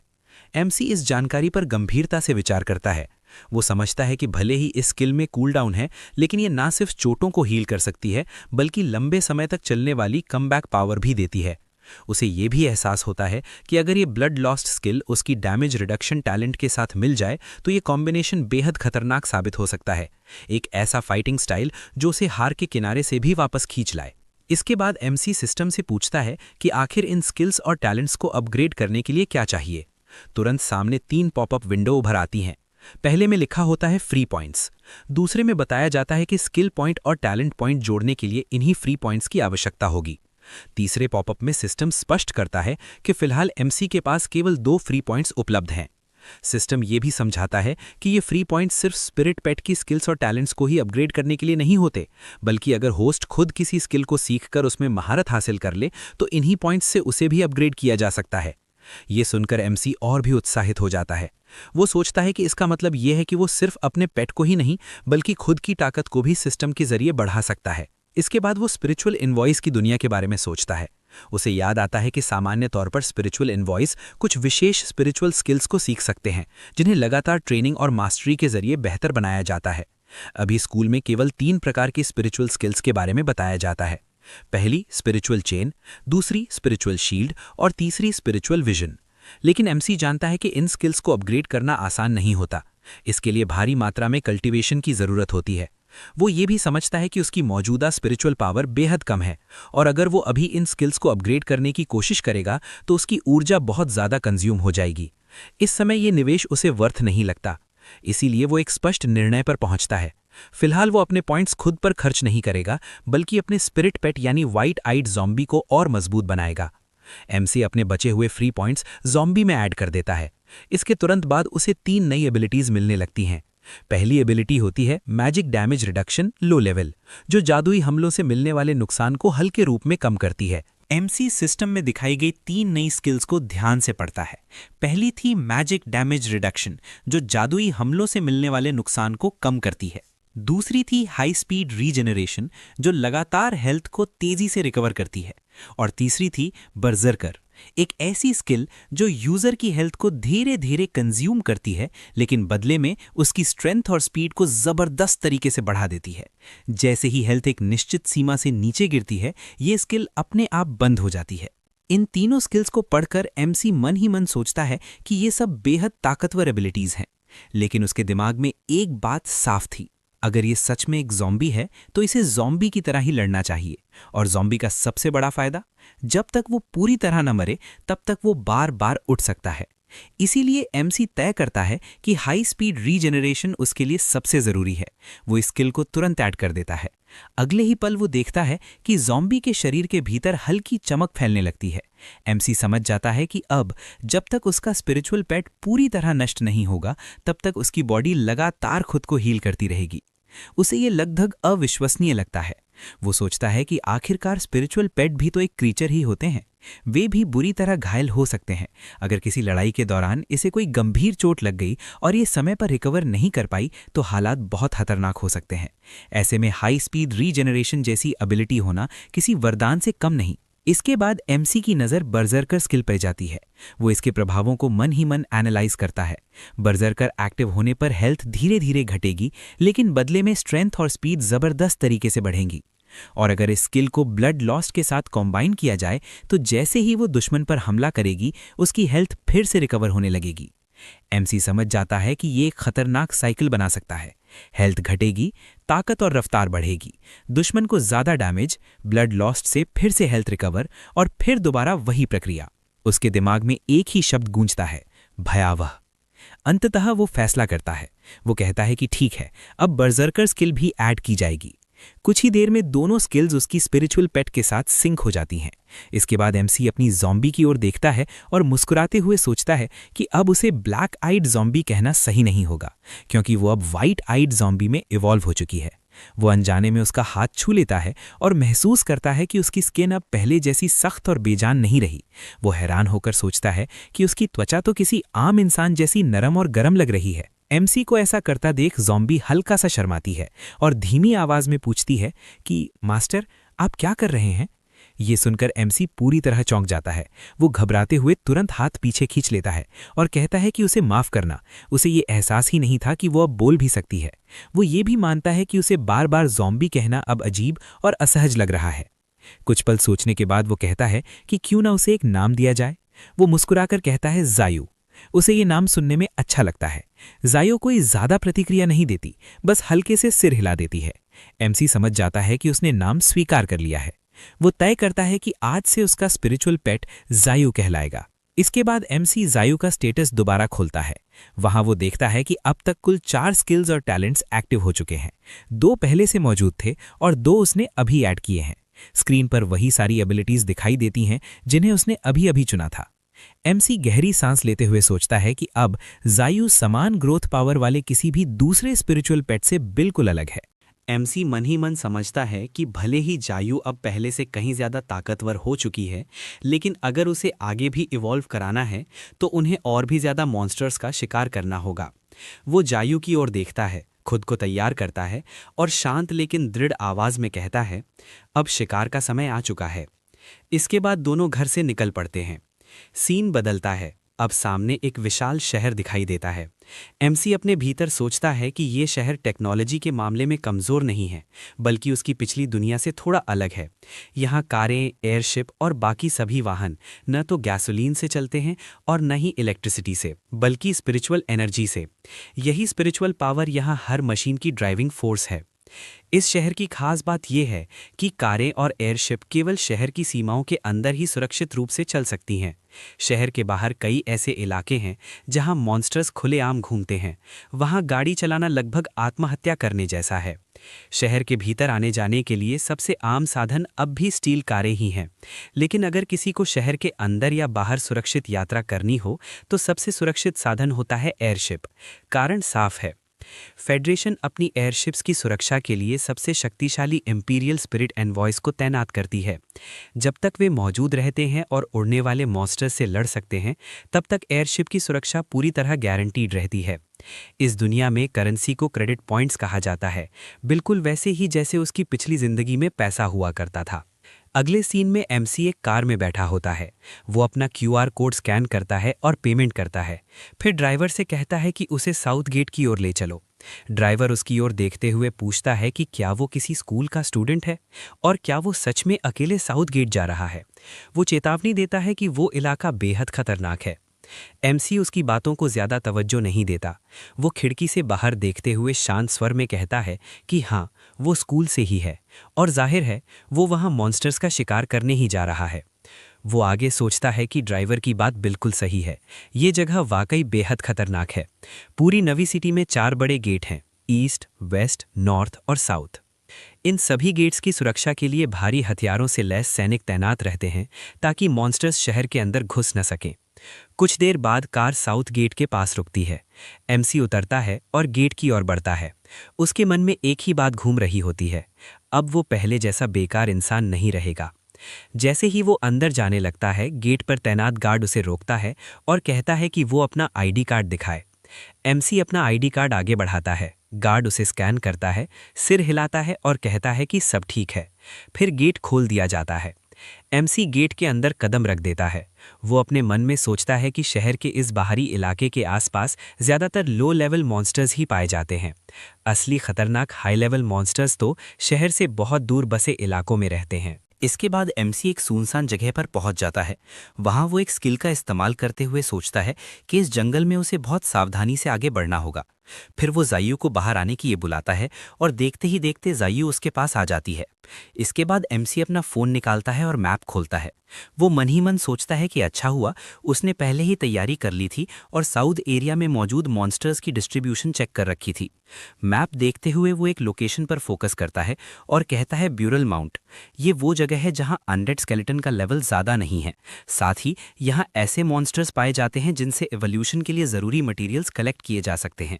एमसी इस जानकारी पर गंभीरता से विचार करता है। वो समझता है कि भले ही इस स्किल में कूल डाउन है, लेकिन ये ना सिर्फ चोटों को हील कर सकती है, बल्कि लंबे समय तक चलने वाली कमबैक पावर भी देती है। उसे ये भी एहसास होता है कि अगर ये ब्लड लॉस्ट स्किल उसकी डैमेज रिडक्शन टैलेंट के साथ मिल जाए तो ये कॉम्बिनेशन बेहद खतरनाक साबित हो सकता है। एक ऐसा फाइटिंग स्टाइल जो उसे हार के किनारे से भी वापस खींच लाए। इसके बाद एमसी सिस्टम से पूछता है कि आखिर इन स्किल्स और टैलेंट्स को अपग्रेड करने के लिए क्या चाहिए। तुरंत सामने 3 पॉपअप विंडो उभर आती हैं। पहले में लिखा होता है फ्री पॉइंट्स। दूसरे में बताया जाता है कि स्किल पॉइंट और टैलेंट पॉइंट जोड़ने के लिए इन्हीं फ्री पॉइंट्स की आवश्यकता होगी। तीसरे पॉपअप में सिस्टम स्पष्ट करता है कि फिलहाल एमसी के पास केवल 2 फ्री पॉइंट्स उपलब्ध हैं। सिस्टम ये भी समझाता है कि ये फ्री पॉइंट्स सिर्फ स्पिरिट पेट की स्किल्स और टैलेंट्स को ही अपग्रेड करने के लिए नहीं होते, बल्कि अगर होस्ट खुद किसी स्किल को सीखकर उसमें महारत हासिल कर ले तो इन्हीं पॉइंट्स से उसे भी अपग्रेड किया जा सकता है। ये सुनकर एमसी और भी उत्साहित हो जाता है। वो सोचता है कि इसका मतलब ये है कि वो सिर्फ अपने पेट को ही नहीं, बल्कि खुद की ताकत को भी सिस्टम के जरिए बढ़ा सकता है। इसके बाद वो स्पिरिचुअल इनवॉइस की दुनिया के बारे में सोचता है। उसे याद आता है कि सामान्य तौर पर स्पिरिचुअल इनवॉइस कुछ विशेष स्पिरिचुअल स्किल्स को सीख सकते हैं, जिन्हें लगातार ट्रेनिंग और मास्टरी के जरिए बेहतर बनाया जाता है। अभी स्कूल में केवल 3 प्रकार की स्पिरिचुअल स्किल्स के बारे में बताया जाता है। पहली स्पिरिचुअल चेन, दूसरी स्पिरिचुअल शील्ड और तीसरी स्पिरिचुअल विजन। लेकिन एमसी जानता है कि इन स्किल्स को अपग्रेड करना आसान नहीं होता। इसके लिए भारी मात्रा में कल्टीवेशन की ज़रूरत होती है। वो ये भी समझता है कि उसकी मौजूदा स्पिरिचुअल पावर बेहद कम है, और अगर वो अभी इन स्किल्स को अपग्रेड करने की कोशिश करेगा तो उसकी ऊर्जा बहुत ज़्यादा कंज्यूम हो जाएगी। इस समय ये निवेश उसे वर्थ नहीं लगता। इसीलिए वो एक स्पष्ट निर्णय पर पहुंचता है। फिलहाल वो अपने पॉइंट्स खुद पर खर्च नहीं करेगा, बल्कि अपने स्पिरिट पेट यानी व्हाइट आइड ज़ॉम्बी को और मजबूत बनाएगा। एमसी अपने बचे हुए फ्री पॉइंट्स ज़ॉम्बी में ऐड कर देता है। इसके तुरंत बाद उसे 3 नई एबिलिटीज़ मिलने लगती हैं। पहली एबिलिटी होती है magic damage reduction low level, जो जादुई हमलों से मिलने वाले नुकसान को हल्के रूप में कम करती है। एमसी सिस्टम में दिखाई गई 3 नई स्किल्स को ध्यान से पढ़ता है। पहली थी मैजिक डैमेज रिडक्शन, जो जादुई हमलों से मिलने वाले नुकसान को कम करती है। दूसरी थी हाई स्पीड रीजेनरेशन, जो लगातार हेल्थ को तेजी से रिकवर करती है। और तीसरी थी बर्जरकर, एक ऐसी स्किल जो यूजर की हेल्थ को धीरे धीरे कंज्यूम करती है, लेकिन बदले में उसकी स्ट्रेंथ और स्पीड को जबरदस्त तरीके से बढ़ा देती है। जैसे ही हेल्थ एक निश्चित सीमा से नीचे गिरती है, ये स्किल अपने आप बंद हो जाती है। इन तीनों स्किल्स को पढ़कर एमसी मन ही मन सोचता है कि ये सब बेहद ताकतवर एबिलिटीज हैं, लेकिन उसके दिमाग में एक बात साफ थी। अगर ये सच में एक ज़ॉम्बी है तो इसे ज़ॉम्बी की तरह ही लड़ना चाहिए। और ज़ॉम्बी का सबसे बड़ा फायदा, जब तक वो पूरी तरह न मरे तब तक वो बार बार उठ सकता है। इसीलिए एमसी तय करता है कि हाई स्पीड रीजेनरेशन उसके लिए सबसे ज़रूरी है। वो इस स्किल को तुरंत ऐड कर देता है। अगले ही पल वो देखता है कि ज़ॉम्बी के शरीर के भीतर हल्की चमक फैलने लगती है। एमसी समझ जाता है कि अब जब तक उसका स्पिरिचुअल पेट पूरी तरह नष्ट नहीं होगा, तब तक उसकी बॉडी लगातार खुद को हील करती रहेगी। उसे ये लगभग अविश्वसनीय लगता है। वो सोचता है कि आखिरकार स्पिरिचुअल पेट भी तो एक क्रीचर ही होते हैं। वे भी बुरी तरह घायल हो सकते हैं। अगर किसी लड़ाई के दौरान इसे कोई गंभीर चोट लग गई और ये समय पर रिकवर नहीं कर पाई तो हालात बहुत खतरनाक हो सकते हैं। ऐसे में हाई स्पीड रीजेनरेशन जैसी एबिलिटी होना किसी वरदान से कम नहीं। इसके बाद एमसी की नज़र बर्जरकर स्किल पर जाती है। वो इसके प्रभावों को मन ही मन एनालाइज करता है। बर्जरकर एक्टिव होने पर हेल्थ धीरे धीरे घटेगी, लेकिन बदले में स्ट्रेंथ और स्पीड ज़बरदस्त तरीके से बढ़ेंगी। और अगर इस स्किल को ब्लड लॉस्ट के साथ कॉम्बाइन किया जाए तो जैसे ही वो दुश्मन पर हमला करेगी, उसकी हेल्थ फिर से रिकवर होने लगेगी। एमसी समझ जाता है कि ये एक खतरनाक साइकिल बना सकता है। हेल्थ घटेगी, ताकत और रफ्तार बढ़ेगी, दुश्मन को ज्यादा डैमेज, ब्लड लॉस्ट से फिर से हेल्थ रिकवर और फिर दोबारा वही प्रक्रिया। उसके दिमाग में एक ही शब्द गूंजता है, भयावह। अंततः वो फैसला करता है। वो कहता है कि ठीक है, अब बर्जरकर स्किल भी ऐड की जाएगी। कुछ ही देर में दोनों स्किल्स उसकी स्पिरिचुअल पेट के साथ सिंक हो जाती हैं। इसके बाद एमसी अपनी ज़ॉम्बी की ओर देखता है और मुस्कुराते हुए सोचता है कि अब उसे ब्लैक आइड ज़ॉम्बी कहना सही नहीं होगा, क्योंकि वो अब वाइट आइड ज़ॉम्बी में इवॉल्व हो चुकी है। वो अनजाने में उसका हाथ छू लेता है और महसूस करता है कि उसकी स्किन अब पहले जैसी सख्त और बेजान नहीं रही। वो हैरान होकर सोचता है कि उसकी त्वचा तो किसी आम इंसान जैसी नरम और गर्म लग रही है। एमसी को ऐसा करता देख ज़ॉम्बी हल्का सा शर्माती है और धीमी आवाज में पूछती है कि मास्टर, आप क्या कर रहे हैं? ये सुनकर एमसी पूरी तरह चौंक जाता है। वो घबराते हुए तुरंत हाथ पीछे खींच लेता है और कहता है कि उसे माफ करना। उसे ये एहसास ही नहीं था कि वो अब बोल भी सकती है। वो ये भी मानता है कि उसे बार बार ज़ॉम्बी कहना अब अजीब और असहज लग रहा है। कुछ पल सोचने के बाद वो कहता है कि क्यों ना उसे एक नाम दिया जाए। वो मुस्कुराकर कहता है, जायू। उसे ये नाम सुनने में अच्छा लगता है। जायो कोई ज्यादा प्रतिक्रिया नहीं देती, बस हल्के से सिर हिला देती है। एमसी समझ जाता है कि उसने नाम स्वीकार कर लिया है। वो तय करता है कि आज से उसका स्पिरिचुअल पेट जायू कहलाएगा। इसके बाद एमसी जायू का स्टेटस दोबारा खोलता है। वहां वो देखता है कि अब तक कुल 4 स्किल्स और टैलेंट्स एक्टिव हो चुके हैं। 2 पहले से मौजूद थे और 2 उसने अभी ऐड किए हैं। स्क्रीन पर वही सारी एबिलिटीज दिखाई देती हैं जिन्हें उसने अभी अभी चुना था। एमसी गहरी सांस लेते हुए सोचता है कि अब जायू समान ग्रोथ पावर वाले किसी भी दूसरे स्पिरिचुअल पेट से बिल्कुल अलग है। एमसी मन ही मन समझता है कि भले ही जायू अब पहले से कहीं ज़्यादा ताकतवर हो चुकी है, लेकिन अगर उसे आगे भी इवॉल्व कराना है तो उन्हें और भी ज़्यादा मॉन्स्टर्स का शिकार करना होगा। वो जायू की ओर देखता है, खुद को तैयार करता है और शांत लेकिन दृढ़ आवाज़ में कहता है, अब शिकार का समय आ चुका है। इसके बाद दोनों घर से निकल पड़ते हैं। सीन बदलता है। अब सामने एक विशाल शहर दिखाई देता है। एमसी अपने भीतर सोचता है कि ये शहर टेक्नोलॉजी के मामले में कमज़ोर नहीं है, बल्कि उसकी पिछली दुनिया से थोड़ा अलग है। यहाँ कारें, एयरशिप और बाकी सभी वाहन न तो गैसोलीन से चलते हैं और न ही इलेक्ट्रिसिटी से, बल्कि स्पिरिचुअल एनर्जी से। यही स्पिरिचुअल पावर यहाँ हर मशीन की ड्राइविंग फोर्स है। इस शहर की खास बात यह है कि कारें और एयरशिप केवल शहर की सीमाओं के अंदर ही सुरक्षित रूप से चल सकती हैं। शहर के बाहर कई ऐसे इलाके हैं जहां मॉन्स्टर्स खुलेआम घूमते हैं। वहां गाड़ी चलाना लगभग आत्महत्या करने जैसा है। शहर के भीतर आने जाने के लिए सबसे आम साधन अब भी स्टील कारें ही हैं। लेकिन अगर किसी को शहर के अंदर या बाहर सुरक्षित यात्रा करनी हो तो सबसे सुरक्षित साधन होता है एयरशिप। कारण साफ है, फेडरेशन अपनी एयरशिप्स की सुरक्षा के लिए सबसे शक्तिशाली इंपीरियल स्पिरिट एनवॉयज को तैनात करती है। जब तक वे मौजूद रहते हैं और उड़ने वाले मॉन्स्टर्स से लड़ सकते हैं, तब तक एयरशिप की सुरक्षा पूरी तरह गारंटीड रहती है। इस दुनिया में करेंसी को क्रेडिट पॉइंट्स कहा जाता है, बिल्कुल वैसे ही जैसे उसकी पिछली जिंदगी में पैसा हुआ करता था। अगले सीन में एमसी एक कार में बैठा होता है। वो अपना QR कोड स्कैन करता है और पेमेंट करता है। फिर ड्राइवर से कहता है कि उसे साउथ गेट की ओर ले चलो। ड्राइवर उसकी ओर देखते हुए पूछता है कि क्या वो किसी स्कूल का स्टूडेंट है और क्या वो सच में अकेले साउथ गेट जा रहा है। वो चेतावनी देता है कि वो इलाका बेहद खतरनाक है। एमसी उसकी बातों को ज्यादा तवज्जो नहीं देता। वो खिड़की से बाहर देखते हुए शांत स्वर में कहता है कि हाँ, वो स्कूल से ही है और जाहिर है वो वहाँ मॉन्स्टर्स का शिकार करने ही जा रहा है। वो आगे सोचता है कि ड्राइवर की बात बिल्कुल सही है, ये जगह वाकई बेहद खतरनाक है। पूरी नवी सिटी में 4 बड़े गेट हैं, ईस्ट, वेस्ट, नॉर्थ और साउथ। इन सभी गेट्स की सुरक्षा के लिए भारी हथियारों से लैस सैनिक तैनात रहते हैं ताकि मॉन्स्टर्स शहर के अंदर घुस न सकें। कुछ देर बाद कार साउथ गेट के पास रुकती है। एमसी उतरता है और गेट की ओर बढ़ता है। उसके मन में एक ही बात घूम रही होती है, अब वो पहले जैसा बेकार इंसान नहीं रहेगा। जैसे ही वो अंदर जाने लगता है, गेट पर तैनात गार्ड उसे रोकता है और कहता है कि वो अपना आईडी कार्ड दिखाए। एमसी अपना आईडी कार्ड आगे बढ़ाता है। गार्ड उसे स्कैन करता है, सिर हिलाता है और कहता है कि सब ठीक है। फिर गेट खोल दिया जाता है। एमसी गेट के अंदर कदम रख देता है। वो अपने मन में सोचता है कि शहर के इस बाहरी इलाके के आसपास ज़्यादातर लो लेवल मॉन्स्टर्स ही पाए जाते हैं। असली खतरनाक हाई लेवल मॉन्स्टर्स तो शहर से बहुत दूर बसे इलाकों में रहते हैं। इसके बाद एमसी एक सुनसान जगह पर पहुंच जाता है। वहां वो एक स्किल का इस्तेमाल करते हुए सोचता है कि इस जंगल में उसे बहुत सावधानी से आगे बढ़ना होगा। फिर वो जायू को बाहर आने की ये बुलाता है और देखते ही देखते जायू उसके पास आ जाती है। इसके बाद एमसी अपना फ़ोन निकालता है और मैप खोलता है। वो मन ही मन सोचता है कि अच्छा हुआ उसने पहले ही तैयारी कर ली थी और साउथ एरिया में मौजूद मॉन्स्टर्स की डिस्ट्रीब्यूशन चेक कर रखी थी। मैप देखते हुए वो एक लोकेशन पर फोकस करता है और कहता है ब्यूरल माउंट। ये वो जगह है जहां अनडेड स्केलेटन का लेवल ज़्यादा नहीं है। साथ ही यहाँ ऐसे मॉन्स्टर्स पाए जाते हैं जिनसे एवोल्यूशन के लिए ज़रूरी मटीरियल्स कलेक्ट किए जा सकते हैं।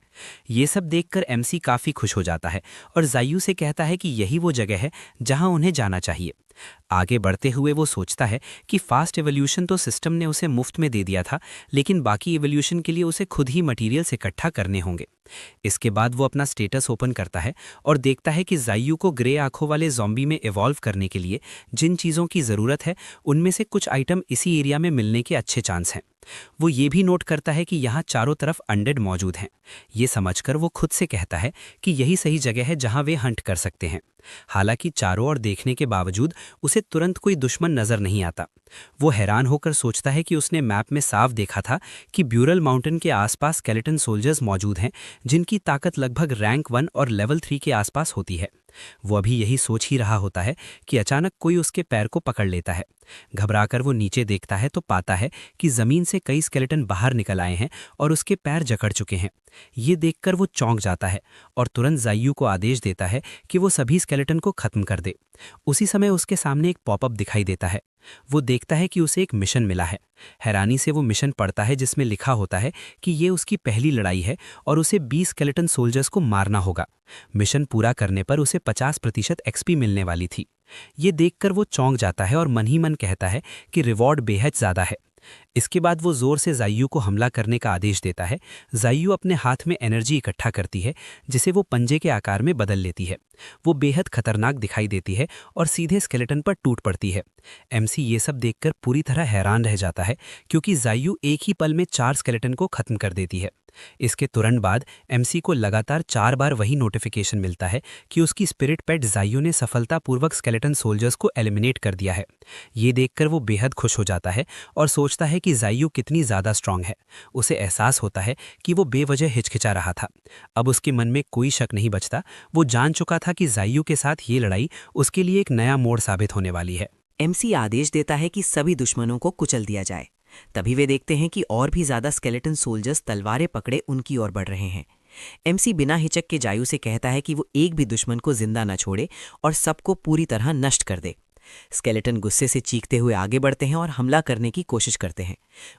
ये सब देखकर एमसी काफ़ी खुश हो जाता है और जायू से कहता है कि यही वो जगह है जहां उन्हें जाना चाहिए। आगे बढ़ते हुए वो सोचता है कि फास्ट एवोल्यूशन तो सिस्टम ने उसे मुफ्त में दे दिया था, लेकिन बाकी एवोल्यूशन के लिए उसे खुद ही मटीरियल्स इकट्ठा करने होंगे। इसके बाद वो अपना स्टेटस ओपन करता है और देखता है कि जायू को ग्रे आंखों वाले ज़ॉम्बी में इवॉल्व करने के लिए जिन चीज़ों की ज़रूरत है उनमें से कुछ आइटम इसी एरिया में मिलने के अच्छे चांस हैं। वो ये भी नोट करता है कि यहाँ चारों तरफ अनडेड मौजूद हैं। ये समझकर वो खुद से कहता है कि यही सही जगह है जहाँ वे हंट कर सकते हैं। हालांकि चारों ओर देखने के बावजूद उसे तुरंत कोई दुश्मन नजर नहीं आता। वो हैरान होकर सोचता है कि उसने मैप में साफ देखा था कि ब्यूरल माउंटेन के आसपास स्केलेटन सोल्जर्स मौजूद हैं जिनकी ताकत लगभग रैंक 1 और लेवल 3 के आसपास होती है। वो अभी यही सोच ही रहा होता है कि अचानक कोई उसके पैर को पकड़ लेता है। घबराकर वो नीचे देखता है तो पाता है कि जमीन से कई स्केलेटन बाहर निकल आए हैं और उसके पैर जकड़ चुके हैं। ये देखकर वो चौंक जाता है और तुरंत जायू को आदेश देता है कि वो सभी स्केलेटन को खत्म कर दे। उसी समय उसके सामने एक पॉपअप दिखाई देता है। वो देखता है कि उसे एक मिशन मिला है। हैरानी से वो मिशन पढ़ता है जिसमें लिखा होता है कि ये उसकी पहली लड़ाई है और उसे 20 स्केलेटन सोल्जर्स को मारना होगा। मिशन पूरा करने पर उसे 50% एक्सपी मिलने वाली थी। ये देखकर वो चौंक जाता है और मन ही मन कहता है कि रिवॉर्ड बेहद ज़्यादा है। इसके बाद वो जोर से जायू को हमला करने का आदेश देता है। जायू अपने हाथ में एनर्जी इकट्ठा करती है जिसे वो पंजे के आकार में बदल लेती है। वो बेहद खतरनाक दिखाई देती है और सीधे स्केलेटन पर टूट पड़ती है। एमसी ये सब देखकर पूरी तरह हैरान रह जाता है क्योंकि जायू एक ही पल में 4 स्केलेटन को खत्म कर देती है। इसके तुरंत बाद एमसी को लगातार 4 बार वही नोटिफिकेशन मिलता है कि उसकी स्पिरिट पेट जायू ने सफलतापूर्वक स्केलेटन सोल्जर्स को एलिमिनेट कर दिया है। ये देखकर वो बेहद खुश हो जाता है और सोचता है कि जायू कितनी ज़्यादा स्ट्रांग है। उसे एहसास होता है कि वो बेवजह हिचकिचा रहा था। अब उसके मन में कोई शक नहीं बचता। वो जान चुका था कि जायू के साथ ये लड़ाई उसके लिए एक नया मोड़ साबित होने वाली है। एमसी आदेश देता है कि सभी दुश्मनों को कुचल दिया जाए। तभी वे देखते हैं कि और भी ज्यादा स्केलेटन सोल्जर्स तलवारें पकड़े उनकी ओर बढ़ रहे हैं। एमसी बिना हिचक के जायू से कहता है कि वो एक भी दुश्मन को जिंदा न छोड़े और सबको पूरी तरह नष्ट कर दे। स्केलेटन गुस्से से चीखते हुए आगे बढ़ते हैं और हमला करने की कोशिश करते हैं।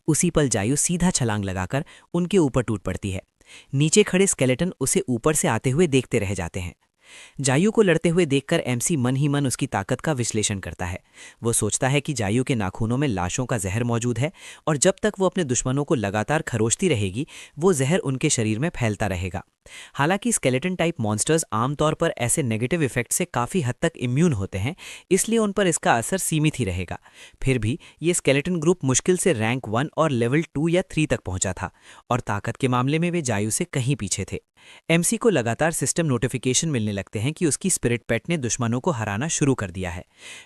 उसी पल जायू सीधा छलांग लगाकर उनके ऊपर टूट पड़ती है। नीचे खड़े स्केलेटन उसे ऊपर से आते हुए देखते रह जाते हैं। जायू को लड़ते हुए देखकर एमसी मन ही मन उसकी ताकत का विश्लेषण करता है। वो सोचता है कि जायू के नाखूनों में लाशों का जहर मौजूद है और जब तक वो अपने दुश्मनों को लगातार खरोचती रहेगी वो जहर उनके शरीर में फैलता रहेगा। हालांकि स्केलेटन टाइप मॉन्स्टर्स आमतौर पर ऐसे नेगेटिव इफेक्ट से काफ़ी हद तक इम्यून होते हैं, इसलिए उन पर इसका असर सीमित ही रहेगा। फिर भी ये स्केलेटन ग्रुप मुश्किल से रैंक 1 और लेवल 2 या 3 तक पहुंचा था और ताकत के मामले में वे जायू से कहीं पीछे थे। एमसी को लगातार सिस्टम नोटिफिकेशन मिलने लगते हैं कि उसकी स्पिरिट पेट ने दुश्मनों को हराना शुरू कर दिया है।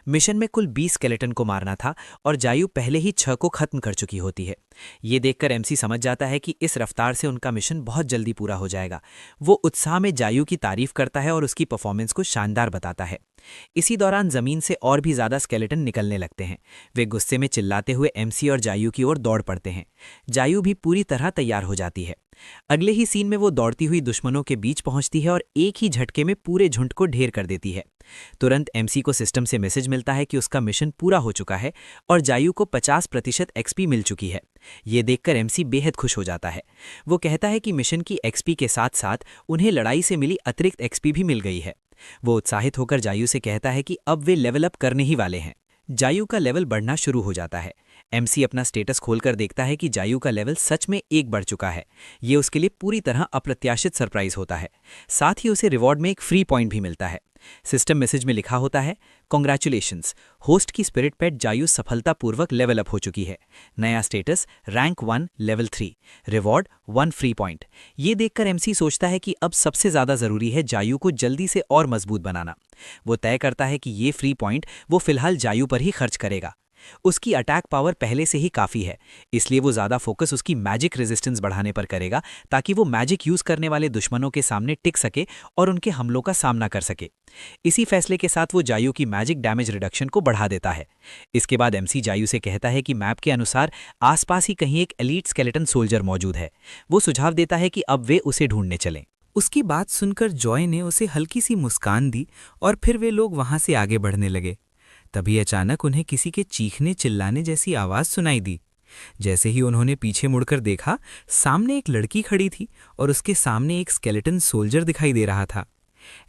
मिशन में कुल 20 स्केलेटन को मारना था और जायू पहले ही 6 को खत्म कर चुकी होती है। ये देखकर एमसी समझ जाता है कि इस रफ्तार से उनका मिशन बहुत जल्दी पूरा हो जाएगा। वो उत्साह में जायू की तारीफ करता है और उसकी परफॉर्मेंस को शानदार बताता है। इसी दौरान जमीन से और भी ज्यादा स्केलेटन निकलने लगते हैं। वे गुस्से में चिल्लाते हुए एमसी और जायू की ओर दौड़ पड़ते हैं। जायू भी पूरी तरह तैयार हो जाती है। अगले ही सीन में वो दौड़ती हुई दुश्मनों के बीच पहुंचती है और एक ही झटके में पूरे झुंड को ढेर कर देती है। तुरंत एमसी को सिस्टम से मैसेज मिलता है कि उसका मिशन पूरा हो चुका है और जायू को 50% एक्सपी मिल चुकी है। ये देखकर एमसी बेहद खुश हो जाता है। वो कहता है कि मिशन की एक्सपी के साथ साथ उन्हें लड़ाई से मिली अतिरिक्त एक्सपी भी मिल गई है। वो उत्साहित होकर जायू से कहता है कि अब वे लेवल अप करने ही वाले हैं। जायू का लेवल बढ़ना शुरू हो जाता है। एमसी अपना स्टेटस खोलकर देखता है कि जायू का लेवल सच में 1 बढ़ चुका है। ये उसके लिए पूरी तरह अप्रत्याशित सरप्राइज होता है। साथ ही उसे रिवॉर्ड में एक फ्री पॉइंट भी मिलता है। सिस्टम मैसेज में लिखा होता है, कॉन्ग्रेचुलेशंस, होस्ट की स्पिरिट पेट जायू सफलतापूर्वक लेवल अप हो चुकी है। नया status rank 1 level 3, reward 1 free point. ये देखकर एमसी सोचता है कि अब सबसे ज्यादा जरूरी है जायू को जल्दी से और मजबूत बनाना। वो तय करता है कि ये फ्री पॉइंट वो फिलहाल जायू पर ही खर्च करेगा। उसकी अटैक पावर पहले से ही काफ़ी है, इसलिए वो ज़्यादा फोकस उसकी मैजिक रेजिस्टेंस बढ़ाने पर करेगा ताकि वो मैजिक यूज़ करने वाले दुश्मनों के सामने टिक सके और उनके हमलों का सामना कर सके। इसी फैसले के साथ वो जायू की मैजिक डैमेज रिडक्शन को बढ़ा देता है। इसके बाद एमसी जायू से कहता है कि मैप के अनुसार आसपास ही कहीं एक एलीट स्केलेटन सोल्जर मौजूद है। वो सुझाव देता है कि अब वे उसे ढूंढने चलें। उसकी बात सुनकर जॉय ने उसे हल्की सी मुस्कान दी और फिर वे लोग वहां से आगे बढ़ने लगे। तभी अचानक उन्हें किसी के चीखने चिल्लाने जैसी आवाज सुनाई दी। जैसे ही उन्होंने पीछे मुड़कर देखा, सामने एक लड़की खड़ी थी और उसके सामने एक स्केलेटन सोल्जर दिखाई दे रहा था।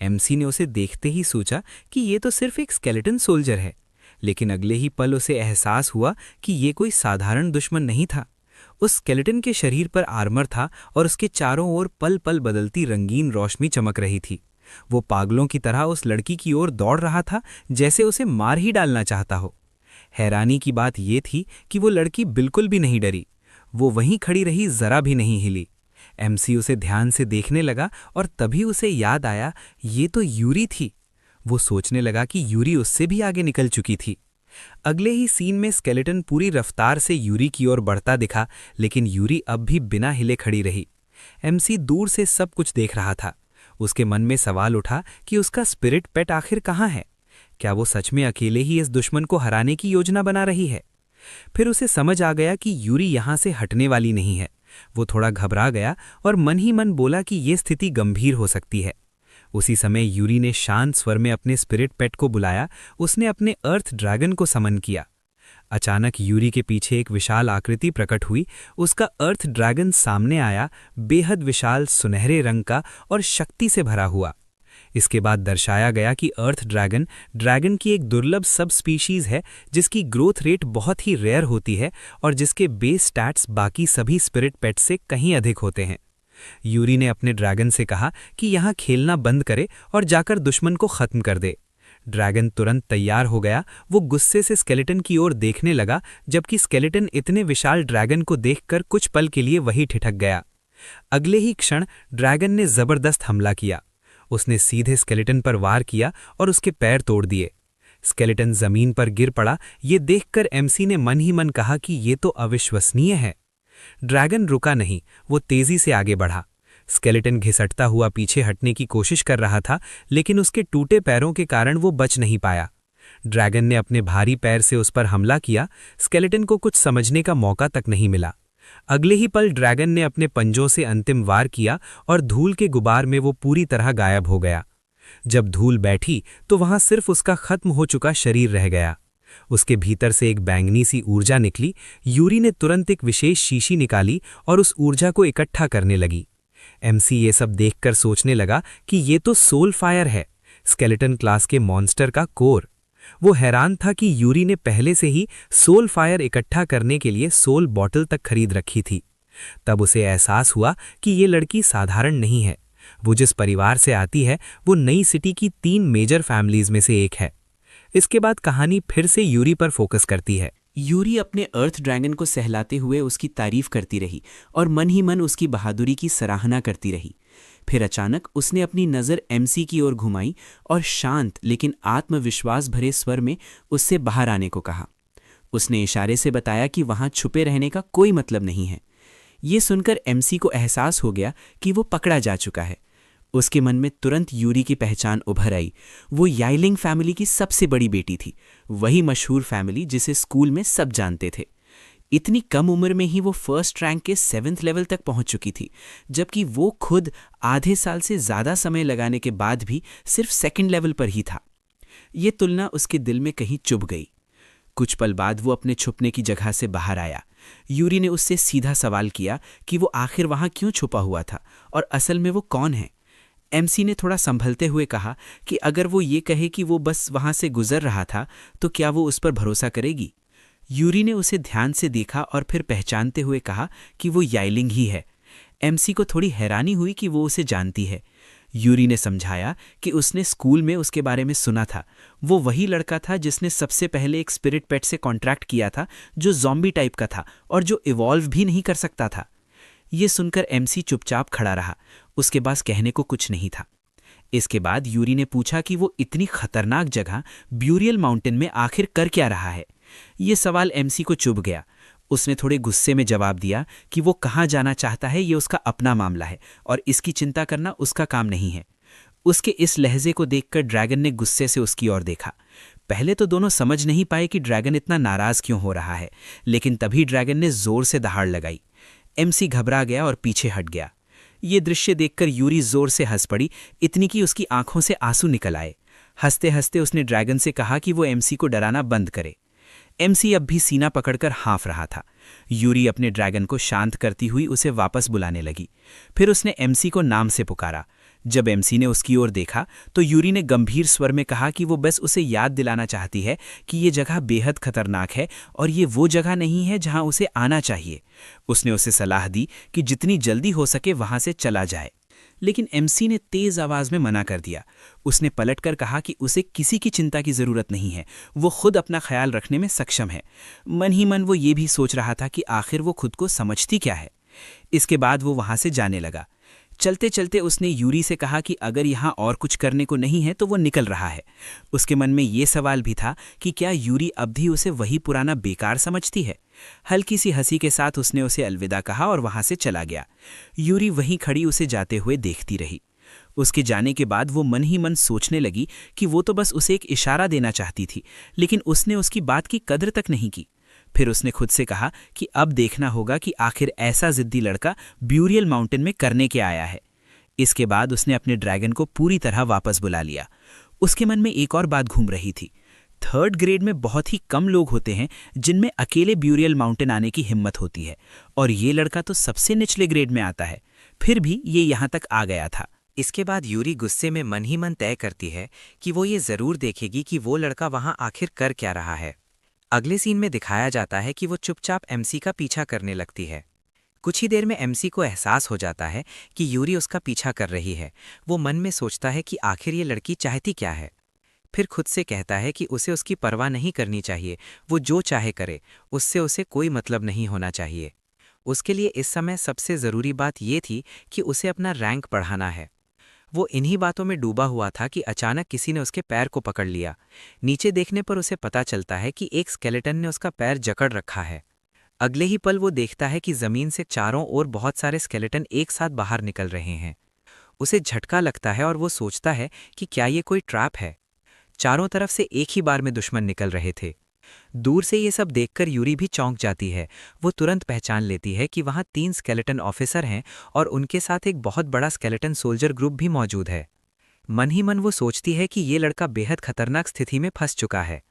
एमसी ने उसे देखते ही सोचा कि ये तो सिर्फ एक स्केलेटन सोल्जर है, लेकिन अगले ही पल उसे एहसास हुआ कि ये कोई साधारण दुश्मन नहीं था। उस स्केलेटन के शरीर पर आर्मर था और उसके चारों ओर पल पल बदलती रंगीन रोशनी चमक रही थी। वो पागलों की तरह उस लड़की की ओर दौड़ रहा था, जैसे उसे मार ही डालना चाहता हो। हैरानी की बात यह थी कि वो लड़की बिल्कुल भी नहीं डरी। वो वहीं खड़ी रही, जरा भी नहीं हिली। एमसी उसे ध्यान से देखने लगा और तभी उसे याद आया, ये तो यूरी थी। वो सोचने लगा कि यूरी उससे भी आगे निकल चुकी थी। अगले ही सीन में स्केलेटन पूरी रफ्तार से यूरी की ओर बढ़ता दिखा, लेकिन यूरी अब भी बिना हिले खड़ी रही। एमसी दूर से सब कुछ देख रहा था। उसके मन में सवाल उठा कि उसका स्पिरिट पेट आखिर कहाँ है? क्या वो सच में अकेले ही इस दुश्मन को हराने की योजना बना रही है? फिर उसे समझ आ गया कि यूरी यहाँ से हटने वाली नहीं है। वो थोड़ा घबरा गया और मन ही मन बोला कि ये स्थिति गंभीर हो सकती है। उसी समय यूरी ने शांत स्वर में अपने स्पिरिट पेट को बुलाया। उसने अपने अर्थ ड्रैगन को समन किया। अचानक यूरी के पीछे एक विशाल आकृति प्रकट हुई। उसका अर्थ ड्रैगन सामने आया, बेहद विशाल, सुनहरे रंग का और शक्ति से भरा हुआ। इसके बाद दर्शाया गया कि अर्थ ड्रैगन की एक दुर्लभ सब स्पीशीज है, जिसकी ग्रोथ रेट बहुत ही रेयर होती है और जिसके बेस स्टैट्स बाकी सभी स्पिरिट पेट से कहीं अधिक होते हैं। यूरी ने अपने ड्रैगन से कहा कि यहाँ खेलना बंद करे और जाकर दुश्मन को खत्म कर दे। ड्रैगन तुरंत तैयार हो गया। वो गुस्से से स्केलेटन की ओर देखने लगा, जबकि स्केलेटन इतने विशाल ड्रैगन को देखकर कुछ पल के लिए वही ठिठक गया। अगले ही क्षण ड्रैगन ने जबरदस्त हमला किया। उसने सीधे स्केलेटन पर वार किया और उसके पैर तोड़ दिए। स्केलेटन जमीन पर गिर पड़ा। ये देखकर एमसी ने मन ही मन कहा कि ये तो अविश्वसनीय है। ड्रैगन रुका नहीं, वो तेजी से आगे बढ़ा। स्केलेटन घिसटता हुआ पीछे हटने की कोशिश कर रहा था, लेकिन उसके टूटे पैरों के कारण वो बच नहीं पाया। ड्रैगन ने अपने भारी पैर से उस पर हमला किया। स्केलेटन को कुछ समझने का मौका तक नहीं मिला। अगले ही पल ड्रैगन ने अपने पंजों से अंतिम वार किया और धूल के गुबार में वो पूरी तरह गायब हो गया। जब धूल बैठी तो वहां सिर्फ उसका खत्म हो चुका शरीर रह गया। उसके भीतर से एक बैंगनी सी ऊर्जा निकली। यूरी ने तुरंत एक विशेष शीशी निकाली और उस ऊर्जा को इकट्ठा करने लगी। एमसी ये सब देखकर सोचने लगा कि ये तो सोल फायर है, स्केलेटन क्लास के मॉन्स्टर का कोर। वो हैरान था कि यूरी ने पहले से ही सोल फायर इकट्ठा करने के लिए सोल बॉटल तक खरीद रखी थी। तब उसे एहसास हुआ कि ये लड़की साधारण नहीं है। वो जिस परिवार से आती है वो नई सिटी की 3 मेजर फैमिलीज में से एक है। इसके बाद कहानी फिर से यूरी पर फोकस करती है। यूरी अपने अर्थ ड्रैगन को सहलाते हुए उसकी तारीफ करती रही और मन ही मन उसकी बहादुरी की सराहना करती रही। फिर अचानक उसने अपनी नज़र एमसी की ओर घुमाई और शांत लेकिन आत्मविश्वास भरे स्वर में उससे बाहर आने को कहा। उसने इशारे से बताया कि वहां छुपे रहने का कोई मतलब नहीं है। ये सुनकर एमसी को एहसास हो गया कि वो पकड़ा जा चुका है। उसके मन में तुरंत यूरी की पहचान उभर आई। वो याइलिंग फैमिली की सबसे बड़ी बेटी थी, वही मशहूर फैमिली जिसे स्कूल में सब जानते थे। इतनी कम उम्र में ही वो फर्स्ट रैंक के 7th लेवल तक पहुंच चुकी थी, जबकि वो खुद आधे साल से ज़्यादा समय लगाने के बाद भी सिर्फ 2nd लेवल पर ही था। ये तुलना उसके दिल में कहीं चुभ गई। कुछ पल बाद वो अपने छुपने की जगह से बाहर आया। यूरी ने उससे सीधा सवाल किया कि वो आखिर वहाँ क्यों छुपा हुआ था और असल में वो कौन है। एमसी ने थोड़ा संभलते हुए कहा कि अगर वो ये कहे कि वो बस वहाँ से गुजर रहा था तो क्या वो उस पर भरोसा करेगी। यूरी ने उसे ध्यान से देखा और फिर पहचानते हुए कहा कि वो याइलिंग ही है। एमसी को थोड़ी हैरानी हुई कि वो उसे जानती है। यूरी ने समझाया कि उसने स्कूल में उसके बारे में सुना था। वो वही लड़का था जिसने सबसे पहले एक स्पिरिट पेट से कॉन्ट्रैक्ट किया था, जो ज़ॉम्बी टाइप का था और जो इवॉल्व भी नहीं कर सकता था। ये सुनकर एमसी चुपचाप खड़ा रहा, उसके पास कहने को कुछ नहीं था। इसके बाद यूरी ने पूछा कि वो इतनी खतरनाक जगह ब्यूरियल माउंटेन में आखिर कर क्या रहा है। ये सवाल एमसी को चुभ गया। उसने थोड़े गुस्से में जवाब दिया कि वो कहाँ जाना चाहता है ये उसका अपना मामला है और इसकी चिंता करना उसका काम नहीं है। उसके इस लहजे को देखकर ड्रैगन ने गुस्से से उसकी ओर देखा। पहले तो दोनों समझ नहीं पाए कि ड्रैगन इतना नाराज क्यों हो रहा है, लेकिन तभी ड्रैगन ने जोर से दहाड़ लगाई। एमसी घबरा गया और पीछे हट गया। ये दृश्य देखकर यूरी जोर से हंस पड़ी, इतनी कि उसकी आंखों से आंसू निकल आए। हंसते हंसते उसने ड्रैगन से कहा कि वो एमसी को डराना बंद करे। एमसी अब भी सीना पकड़कर हाँफ रहा था। यूरी अपने ड्रैगन को शांत करती हुई उसे वापस बुलाने लगी। फिर उसने एमसी को नाम से पुकारा। जब एमसी ने उसकी ओर देखा तो यूरी ने गंभीर स्वर में कहा कि वो बस उसे याद दिलाना चाहती है कि ये जगह बेहद खतरनाक है और ये वो जगह नहीं है जहां उसे आना चाहिए। उसने उसे सलाह दी कि जितनी जल्दी हो सके वहां से चला जाए, लेकिन एमसी ने तेज आवाज में मना कर दिया। उसने पलटकर कहा कि उसे किसी की चिंता की जरूरत नहीं है, वो खुद अपना ख्याल रखने में सक्षम है। मन ही मन वो ये भी सोच रहा था कि आखिर वो खुद को समझती क्या है। इसके बाद वो वहां से जाने लगा। चलते चलते उसने यूरी से कहा कि अगर यहाँ और कुछ करने को नहीं है तो वो निकल रहा है। उसके मन में ये सवाल भी था कि क्या यूरी अब भी उसे वही पुराना बेकार समझती है। हल्की सी हंसी के साथ उसने उसे अलविदा कहा और वहां से चला गया। यूरी वहीं खड़ी उसे जाते हुए देखती रही। उसके जाने के बाद वो मन ही मन सोचने लगी कि वो तो बस उसे एक इशारा देना चाहती थी, लेकिन उसने उसकी बात की कद्र तक नहीं की। फिर उसने खुद से कहा कि अब देखना होगा कि आखिर ऐसा जिद्दी लड़का ब्यूरियल माउंटेन में करने के आया है। इसके बाद उसने अपने ड्रैगन को पूरी तरह वापस बुला लिया। उसके मन में एक और बात घूम रही थी। 3rd ग्रेड में बहुत ही कम लोग होते हैं जिनमें अकेले ब्यूरियल माउंटेन आने की हिम्मत होती है, और ये लड़का तो सबसे निचले ग्रेड में आता है, फिर भी ये यहाँ तक आ गया था। इसके बाद यूरी गुस्से में मन ही मन तय करती है कि वो ये जरूर देखेगी कि वो लड़का वहां आखिर कर क्या रहा है। अगले सीन में दिखाया जाता है कि वो चुपचाप एमसी का पीछा करने लगती है। कुछ ही देर में एमसी को एहसास हो जाता है कि यूरी उसका पीछा कर रही है। वो मन में सोचता है कि आखिर ये लड़की चाहती क्या है। फिर खुद से कहता है कि उसे उसकी परवाह नहीं करनी चाहिए, वो जो चाहे करे, उससे उसे कोई मतलब नहीं होना चाहिए। उसके लिए इस समय सबसे ज़रूरी बात ये थी कि उसे अपना रैंक बढ़ाना है। वो इन्हीं बातों में डूबा हुआ था कि अचानक किसी ने उसके पैर को पकड़ लिया। नीचे देखने पर उसे पता चलता है कि एक स्केलेटन ने उसका पैर जकड़ रखा है। अगले ही पल वो देखता है कि जमीन से चारों ओर बहुत सारे स्केलेटन एक साथ बाहर निकल रहे हैं। उसे झटका लगता है और वो सोचता है कि क्या ये कोई ट्रैप है। चारों तरफ से एक ही बार में दुश्मन निकल रहे थे। दूर से ये सब देखकर यूरी भी चौंक जाती है। वो तुरंत पहचान लेती है कि वहाँ 3 स्केलेटन ऑफिसर हैं और उनके साथ एक बहुत बड़ा स्केलेटन सोल्जर ग्रुप भी मौजूद है। मन ही मन वो सोचती है कि ये लड़का बेहद खतरनाक स्थिति में फंस चुका है।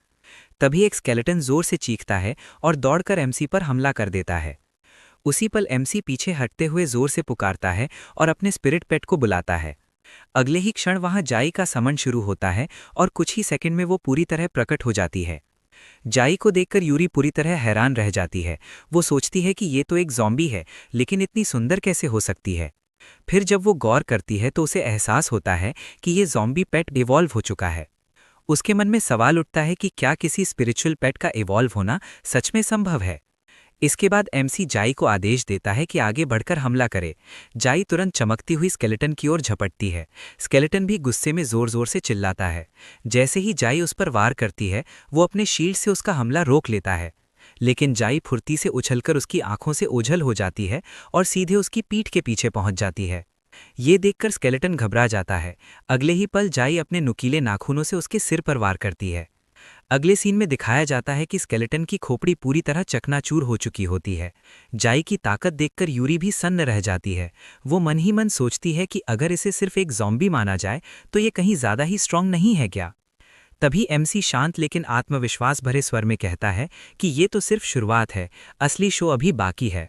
तभी एक स्केलेटन जोर से चीखता है और दौड़कर एमसी पर हमला कर देता है। उसी पल एमसी पीछे हटते हुए जोर से पुकारता है और अपने स्पिरिट पेट को बुलाता है। अगले ही क्षण वहां जाई का समन शुरू होता है और कुछ ही सेकंड में वो पूरी तरह प्रकट हो जाती है। जाई को देखकर यूरी पूरी तरह हैरान रह जाती है। वो सोचती है कि ये तो एक ज़ॉम्बी है, लेकिन इतनी सुंदर कैसे हो सकती है। फिर जब वो गौर करती है तो उसे एहसास होता है कि ये ज़ॉम्बी पेट इवॉल्व हो चुका है। उसके मन में सवाल उठता है कि क्या किसी स्पिरिचुअल पेट का इवॉल्व होना सच में संभव है। इसके बाद एमसी जाई को आदेश देता है कि आगे बढ़कर हमला करे। जाई तुरंत चमकती हुई स्केलेटन की ओर झपटती है। स्केलेटन भी गुस्से में जोर जोर से चिल्लाता है। जैसे ही जाई उस पर वार करती है, वो अपने शील्ड से उसका हमला रोक लेता है, लेकिन जाई फुर्ती से उछलकर उसकी आंखों से ओझल हो जाती है और सीधे उसकी पीठ के पीछे पहुंच जाती है। ये देखकर स्केलेटन घबरा जाता है। अगले ही पल जाई अपने नुकीले नाखूनों से उसके सिर पर वार करती है। अगले सीन में दिखाया जाता है कि स्केलेटन की खोपड़ी पूरी तरह चकनाचूर हो चुकी होती है। जाई की ताकत देखकर यूरी भी सन्न रह जाती है। वो मन ही मन सोचती है कि अगर इसे सिर्फ एक ज़ॉम्बी माना जाए तो ये कहीं ज़्यादा ही स्ट्रांग नहीं है क्या। तभी एमसी शांत लेकिन आत्मविश्वास भरे स्वर में कहता है कि ये तो सिर्फ शुरुआत है, असली शो अभी बाकी है।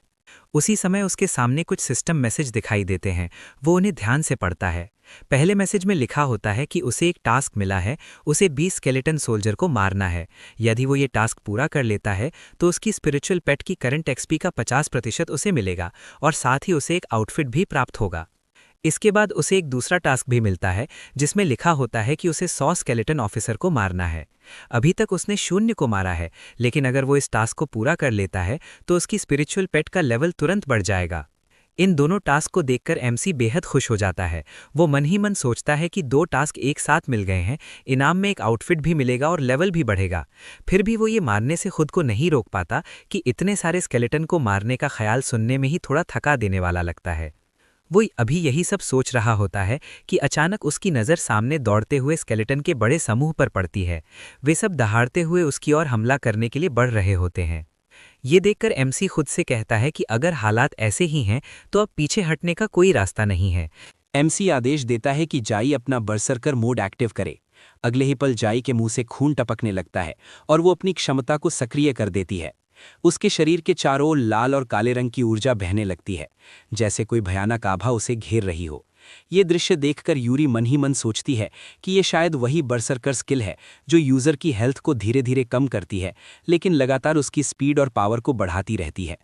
उसी समय उसके सामने कुछ सिस्टम मैसेज दिखाई देते हैं। वो उन्हें ध्यान से पढ़ता है। पहले मैसेज में लिखा होता है कि उसे एक टास्क मिला है, उसे 20 स्केलेटन सोल्जर को मारना है। यदि वो ये टास्क पूरा कर लेता है तो उसकी स्पिरिचुअल पेट की करंट एक्सपी का 50% उसे मिलेगा और साथ ही उसे एक आउटफिट भी प्राप्त होगा। इसके बाद उसे एक दूसरा टास्क भी मिलता है जिसमें लिखा होता है कि उसे 100 स्केलेटन ऑफिसर को मारना है। अभी तक उसने 0 को मारा है, लेकिन अगर वो इस टास्क को पूरा कर लेता है तो उसकी स्पिरिचुअल पेट का लेवल तुरंत बढ़ जाएगा। इन दोनों टास्क को देखकर एमसी बेहद खुश हो जाता है। वो मन ही मन सोचता है कि 2 टास्क एक साथ मिल गए हैं, इनाम में एक आउटफिट भी मिलेगा और लेवल भी बढ़ेगा। फिर भी वो ये मारने से खुद को नहीं रोक पाता कि इतने सारे स्केलेटन को मारने का ख्याल सुनने में ही थोड़ा थका देने वाला लगता है। वो अभी यही सब सोच रहा होता है कि अचानक उसकी नज़र सामने दौड़ते हुए स्केलेटन के बड़े समूह पर पड़ती है। वे सब दहाड़ते हुए उसकी ओर हमला करने के लिए बढ़ रहे होते हैं। ये देखकर एमसी खुद से कहता है कि अगर हालात ऐसे ही हैं तो अब पीछे हटने का कोई रास्ता नहीं है। एमसी आदेश देता है कि जाई अपना बरसरकर मोड एक्टिव करे। अगले ही पल जाई के मुंह से खून टपकने लगता है और वो अपनी क्षमता को सक्रिय कर देती है। उसके शरीर के चारों ओर लाल और काले रंग की ऊर्जा बहने लगती है, जैसे कोई भयानक आभा उसे घेर रही हो। ये दृश्य देखकर यूरी मन ही मन सोचती है कि ये शायद वही बरसरकर स्किल है जो यूजर की हेल्थ को धीरे धीरे कम करती है, लेकिन लगातार उसकी स्पीड और पावर को बढ़ाती रहती है।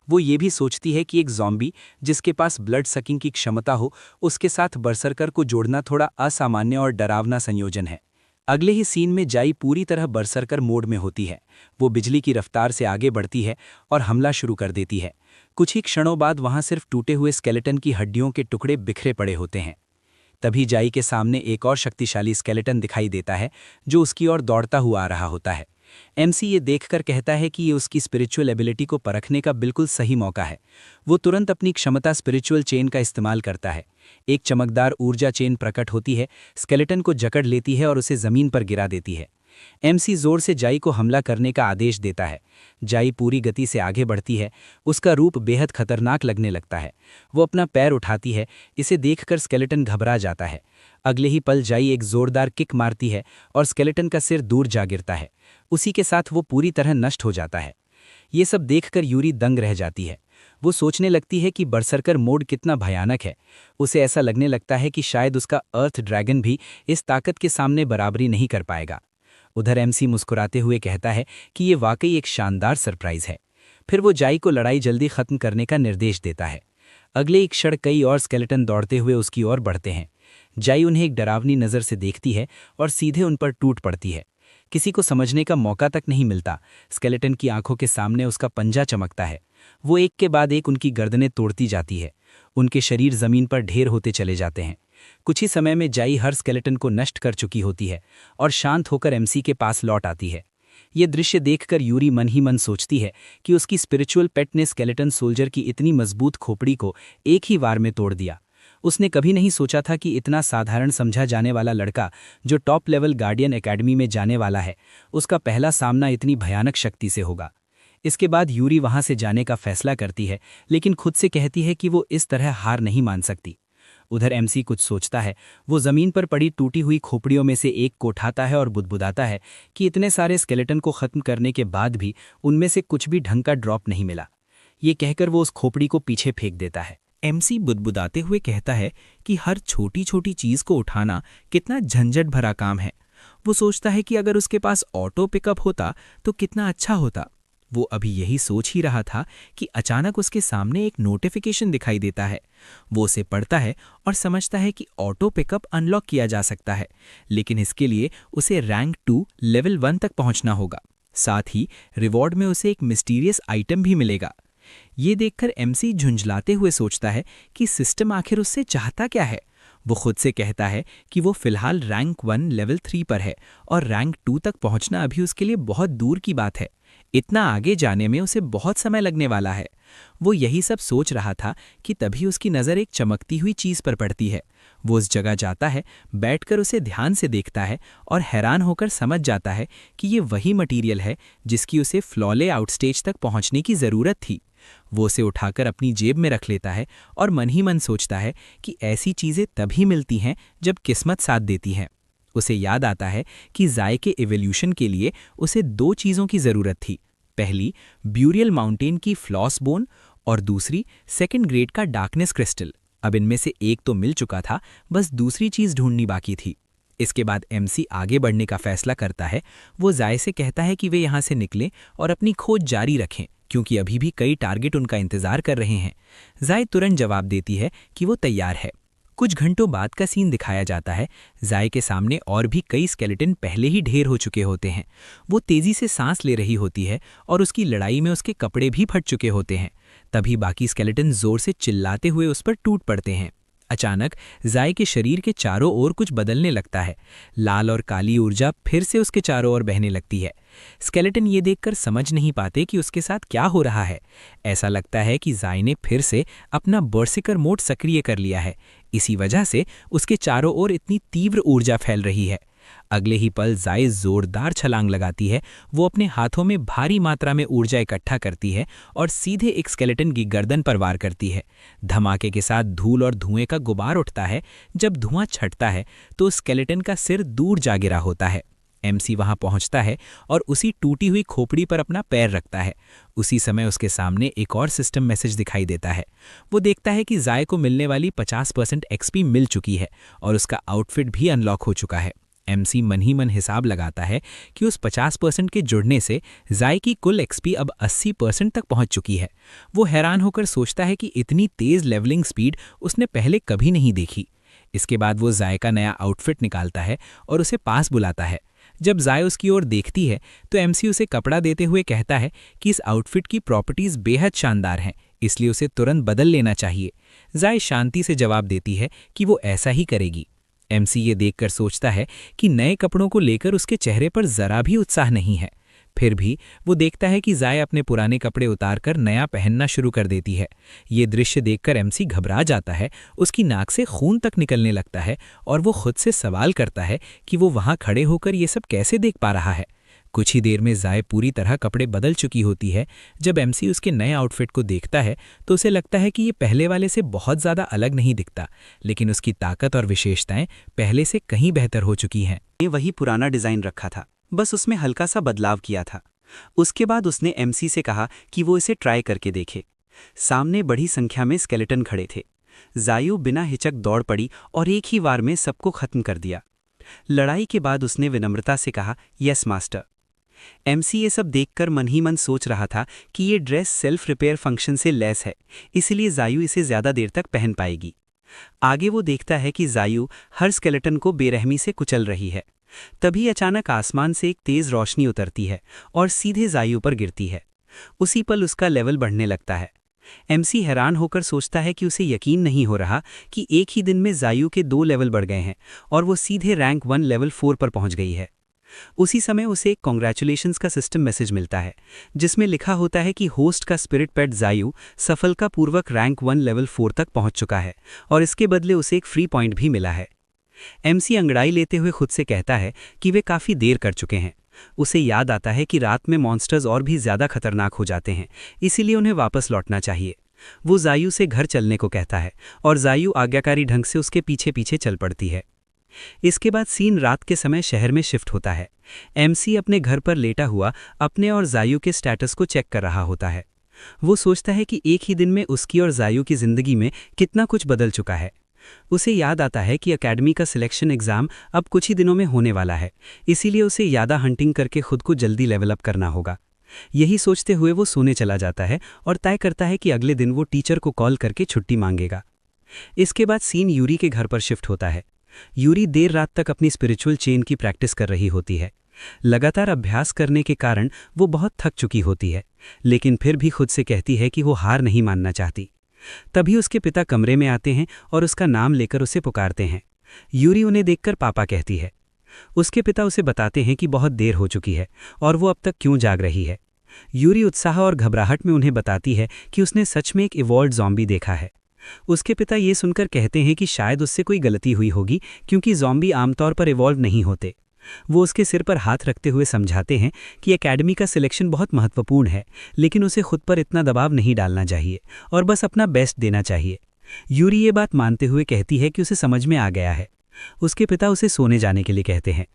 वो ये भी सोचती है कि एक ज़ॉम्बी जिसके पास ब्लड सकिंग की क्षमता हो, उसके साथ बरसरकर को जोड़ना थोड़ा असामान्य और डरावना संयोजन है। अगले ही सीन में जाई पूरी तरह बरसरकर मोड में होती है। वो बिजली की रफ्तार से आगे बढ़ती है और हमला शुरू कर देती है। कुछ ही क्षणों बाद वहां सिर्फ टूटे हुए स्केलेटन की हड्डियों के टुकड़े बिखरे पड़े होते हैं। तभी जाई के सामने एक और शक्तिशाली स्केलेटन दिखाई देता है जो उसकी ओर दौड़ता हुआ आ रहा होता है। एमसी ये देखकर कहता है कि ये उसकी स्पिरिचुअल एबिलिटी को परखने का बिल्कुल सही मौका है। वो तुरंत अपनी क्षमता स्पिरिचुअल चेन का इस्तेमाल करता है। एक चमकदार ऊर्जा चेन प्रकट होती है, स्केलेटन को जकड़ लेती है और उसे जमीन पर गिरा देती है। एमसी जोर से जाई को हमला करने का आदेश देता है। जाई पूरी गति से आगे बढ़ती है। उसका रूप बेहद खतरनाक लगने लगता है। वो अपना पैर उठाती है। इसे देखकर स्केलेटन घबरा जाता है। अगले ही पल जाई एक जोरदार किक मारती है और स्केलेटन का सिर दूर जा गिरता है। उसी के साथ वो पूरी तरह नष्ट हो जाता है। ये सब देखकर यूरी दंग रह जाती है। वो सोचने लगती है कि बरसरकर मोड कितना भयानक है। उसे ऐसा लगने लगता है कि शायद उसका अर्थ ड्रैगन भी इस ताकत के सामने बराबरी नहीं कर पाएगा। उधर एमसी मुस्कुराते हुए कहता है कि ये वाकई एक शानदार सरप्राइज है। फिर वो जाई को लड़ाई जल्दी खत्म करने का निर्देश देता है। अगले एक क्षण कई और स्केलेटन दौड़ते हुए उसकी ओर बढ़ते हैं। जाई उन्हें एक डरावनी नज़र से देखती है और सीधे उन पर टूट पड़ती है। किसी को समझने का मौका तक नहीं मिलता। स्केलेटन की आंखों के सामने उसका पंजा चमकता है। वो एक के बाद एक उनकी गर्दनें तोड़ती जाती है। उनके शरीर जमीन पर ढेर होते चले जाते हैं। कुछ ही समय में जाई हर स्केलेटन को नष्ट कर चुकी होती है और शांत होकर एमसी के पास लौट आती है। ये दृश्य देखकर यूरी मन ही मन सोचती है कि उसकी स्पिरिचुअल पेट ने स्केलेटन सोल्जर की इतनी मजबूत खोपड़ी को एक ही वार में तोड़ दिया। उसने कभी नहीं सोचा था कि इतना साधारण समझा जाने वाला लड़का जो टॉप लेवल गार्डियन एकेडमी में जाने वाला है, उसका पहला सामना इतनी भयानक शक्ति से होगा। इसके बाद यूरी वहां से जाने का फैसला करती है, लेकिन खुद से कहती है कि वो इस तरह हार नहीं मान सकती। उधर एमसी कुछ सोचता है। वो जमीन पर पड़ी टूटी हुई खोपड़ियों में से एक को उठाता है और बुदबुदाता है कि इतने सारे स्केलेटन को खत्म करने के बाद भी उनमें से कुछ भी ढंग का ड्रॉप नहीं मिला। ये कहकर वो उस खोपड़ी को पीछे फेंक देता है। एमसी बुदबुदाते हुए कहता है कि हर छोटी छोटी चीज़ को उठाना कितना झंझट भरा काम है। वो सोचता है कि अगर उसके पास ऑटो पिकअप होता तो कितना अच्छा होता। वो अभी यही सोच ही रहा था कि अचानक उसके सामने एक नोटिफिकेशन दिखाई देता है। वो उसे पढ़ता है और समझता है कि ऑटो पिकअप अनलॉक किया जा सकता है, लेकिन इसके लिए उसे रैंक 2 लेवल 1 तक पहुंचना होगा। साथ ही रिवॉर्ड में उसे एक मिस्टीरियस आइटम भी मिलेगा। ये देखकर एमसी झुंझलाते हुए सोचता है कि सिस्टम आखिर उससे चाहता क्या है। वो खुद से कहता है कि वो फिलहाल रैंक 1 लेवल 3 पर है और रैंक 2 तक पहुंचना अभी उसके लिए बहुत दूर की बात है। इतना आगे जाने में उसे बहुत समय लगने वाला है। वो यही सब सोच रहा था कि तभी उसकी नज़र एक चमकती हुई चीज़ पर पड़ती है। वो उस जगह जाता है, बैठकर उसे ध्यान से देखता है और हैरान होकर समझ जाता है कि ये वही मटेरियल है जिसकी उसे फ्लॉले आउटस्टेज तक पहुंचने की ज़रूरत थी। वो उसे उठाकर अपनी जेब में रख लेता है और मन ही मन सोचता है कि ऐसी चीज़ें तभी मिलती हैं जब किस्मत साथ देती है। उसे याद आता है कि ज़ाय के इवोल्यूशन के लिए उसे 2 चीज़ों की ज़रूरत थी। पहली, ब्यूरियल माउंटेन की फ्लॉस बोन और दूसरी, 2nd ग्रेड का डार्कनेस क्रिस्टल। अब इनमें से एक तो मिल चुका था, बस दूसरी चीज़ ढूंढनी बाकी थी। इसके बाद एमसी आगे बढ़ने का फैसला करता है। वो ज़ाय से कहता है कि वे यहाँ से निकलें और अपनी खोज जारी रखें, क्योंकि अभी भी कई टारगेट उनका इंतजार कर रहे हैं। ज़ाय तुरंत जवाब देती है कि वो तैयार है। कुछ घंटों बाद का सीन दिखाया जाता है। ज़ाय के सामने और भी कई स्केलेटन पहले ही ढेर हो चुके होते हैं। वो तेज़ी से सांस ले रही होती है और उसकी लड़ाई में उसके कपड़े भी फट चुके होते हैं। तभी बाकी स्केलेटन जोर से चिल्लाते हुए उस पर टूट पड़ते हैं। अचानक ज़ाय के शरीर के चारों ओर कुछ बदलने लगता है। लाल और काली ऊर्जा फिर से उसके चारों ओर बहने लगती है। स्केलेटन ये देखकर समझ नहीं पाते कि उसके साथ क्या हो रहा है। ऐसा लगता है कि ज़ाय ने फिर से अपना बर्सिकर मोड सक्रिय कर लिया है। इसी वजह से उसके चारों ओर इतनी तीव्र ऊर्जा फैल रही है। अगले ही पल ज़ाय जोरदार छलांग लगाती है। वो अपने हाथों में भारी मात्रा में ऊर्जा इकट्ठा करती है और सीधे एक स्केलेटन की गर्दन पर वार करती है। धमाके के साथ धूल और धुएं का गुबार उठता है। जब धुआं छटता है तो स्केलेटन का सिर दूर जा गिरा होता है। एमसी वहां पहुंचता है और उसी टूटी हुई खोपड़ी पर अपना पैर रखता है। उसी समय उसके सामने एक और सिस्टम मैसेज दिखाई देता है। वो देखता है कि ज़ाय को मिलने वाली 50% एक्सपी मिल चुकी है और उसका आउटफिट भी अनलॉक हो चुका है। एमसी मन ही मन हिसाब लगाता है कि उस 50% के जुड़ने से ज़ाय की कुल एक्सपी अब 80% तक पहुंच चुकी है। वो हैरान होकर सोचता है कि इतनी तेज़ लेवलिंग स्पीड उसने पहले कभी नहीं देखी। इसके बाद वो ज़ाय का नया आउटफिट निकालता है और उसे पास बुलाता है। जब ज़ाय उसकी ओर देखती है तो एमसी उसे कपड़ा देते हुए कहता है कि इस आउटफिट की प्रॉपर्टीज़ बेहद शानदार हैं, इसलिए उसे तुरंत बदल लेना चाहिए। ज़ाय शांति से जवाब देती है कि वो ऐसा ही करेगी। एमसी ये देखकर सोचता है कि नए कपड़ों को लेकर उसके चेहरे पर ज़रा भी उत्साह नहीं है। फिर भी वो देखता है कि ज़ाय अपने पुराने कपड़े उतारकर नया पहनना शुरू कर देती है। ये दृश्य देखकर एमसी घबरा जाता है। उसकी नाक से खून तक निकलने लगता है और वो खुद से सवाल करता है कि वो वहाँ खड़े होकर ये सब कैसे देख पा रहा है। कुछ ही देर में ज़ाय पूरी तरह कपड़े बदल चुकी होती है। जब एमसी उसके नए आउटफिट को देखता है तो उसे लगता है कि ये पहले वाले से बहुत ज़्यादा अलग नहीं दिखता, लेकिन उसकी ताकत और विशेषताएं पहले से कहीं बेहतर हो चुकी हैं। ने वही पुराना डिज़ाइन रखा था, बस उसमें हल्का सा बदलाव किया था। उसके बाद उसने एमसी से कहा कि वो इसे ट्राई करके देखे। सामने बड़ी संख्या में स्केलेटन खड़े थे। ज़ायू बिना हिचक दौड़ पड़ी और एक ही वार में सबको खत्म कर दिया। लड़ाई के बाद उसने विनम्रता से कहा, यस मास्टर। एमसी ये सब देखकर मन ही मन सोच रहा था कि ये ड्रेस सेल्फ रिपेयर फंक्शन से लैस है, इसलिए ज़ायू इसे ज़्यादा देर तक पहन पाएगी। आगे वो देखता है कि ज़ायू हर स्केलेटन को बेरहमी से कुचल रही है। तभी अचानक आसमान से एक तेज़ रोशनी उतरती है और सीधे ज़ायू पर गिरती है। उसी पल उसका लेवल बढ़ने लगता है। एमसी हैरान होकर सोचता है कि उसे यकीन नहीं हो रहा कि एक ही दिन में ज़ायू के 2 लेवल बढ़ गए हैं और वो सीधे रैंक 1 लेवल 4 पर पहुंच गई है। उसी समय उसे एक कॉन्ग्रेचुलेशंस का सिस्टम मैसेज मिलता है, जिसमें लिखा होता है कि होस्ट का स्पिरिट पेट ज़ायू सफलतापूर्वक रैंक 1 लेवल 4 तक पहुंच चुका है और इसके बदले उसे एक फ्री पॉइंट भी मिला है। एमसी अंगड़ाई लेते हुए खुद से कहता है कि वे काफ़ी देर कर चुके हैं। उसे याद आता है कि रात में मॉन्स्टर्स और भी ज़्यादा खतरनाक हो जाते हैं, इसीलिए उन्हें वापस लौटना चाहिए। वो ज़ायू से घर चलने को कहता है और ज़ायू आज्ञाकारी ढंग से उसके पीछे पीछे चल पड़ती है। इसके बाद सीन रात के समय शहर में शिफ्ट होता है। एमसी अपने घर पर लेटा हुआ अपने और ज़ायू के स्टेटस को चेक कर रहा होता है। वो सोचता है कि एक ही दिन में उसकी और ज़ायू की ज़िंदगी में कितना कुछ बदल चुका है। उसे याद आता है कि एकेडमी का सिलेक्शन एग्ज़ाम अब कुछ ही दिनों में होने वाला है, इसीलिए उसे ज़्यादा हंटिंग करके खुद को जल्दी लेवल अप करना होगा। यही सोचते हुए वो सोने चला जाता है और तय करता है कि अगले दिन वो टीचर को कॉल करके छुट्टी मांगेगा। इसके बाद सीन यूरी के घर पर शिफ्ट होता है। यूरी देर रात तक अपनी स्पिरिचुअल चेन की प्रैक्टिस कर रही होती है। लगातार अभ्यास करने के कारण वो बहुत थक चुकी होती है, लेकिन फिर भी खुद से कहती है कि वो हार नहीं मानना चाहती। तभी उसके पिता कमरे में आते हैं और उसका नाम लेकर उसे पुकारते हैं। यूरी उन्हें देखकर पापा कहती है। उसके पिता उसे बताते हैं कि बहुत देर हो चुकी है और वो अब तक क्यों जाग रही है। यूरी उत्साह और घबराहट में उन्हें बताती है कि उसने सच में एक इवॉल्व्ड ज़ॉम्बी देखा है। उसके पिता ये सुनकर कहते हैं कि शायद उससे कोई गलती हुई होगी, क्योंकि ज़ॉम्बी आमतौर पर इवॉल्व नहीं होते। वो उसके सिर पर हाथ रखते हुए समझाते हैं कि एकेडमी का सिलेक्शन बहुत महत्वपूर्ण है, लेकिन उसे खुद पर इतना दबाव नहीं डालना चाहिए और बस अपना बेस्ट देना चाहिए। यूरी ये बात मानते हुए कहती है कि उसे समझ में आ गया है। उसके पिता उसे सोने जाने के लिए कहते हैं।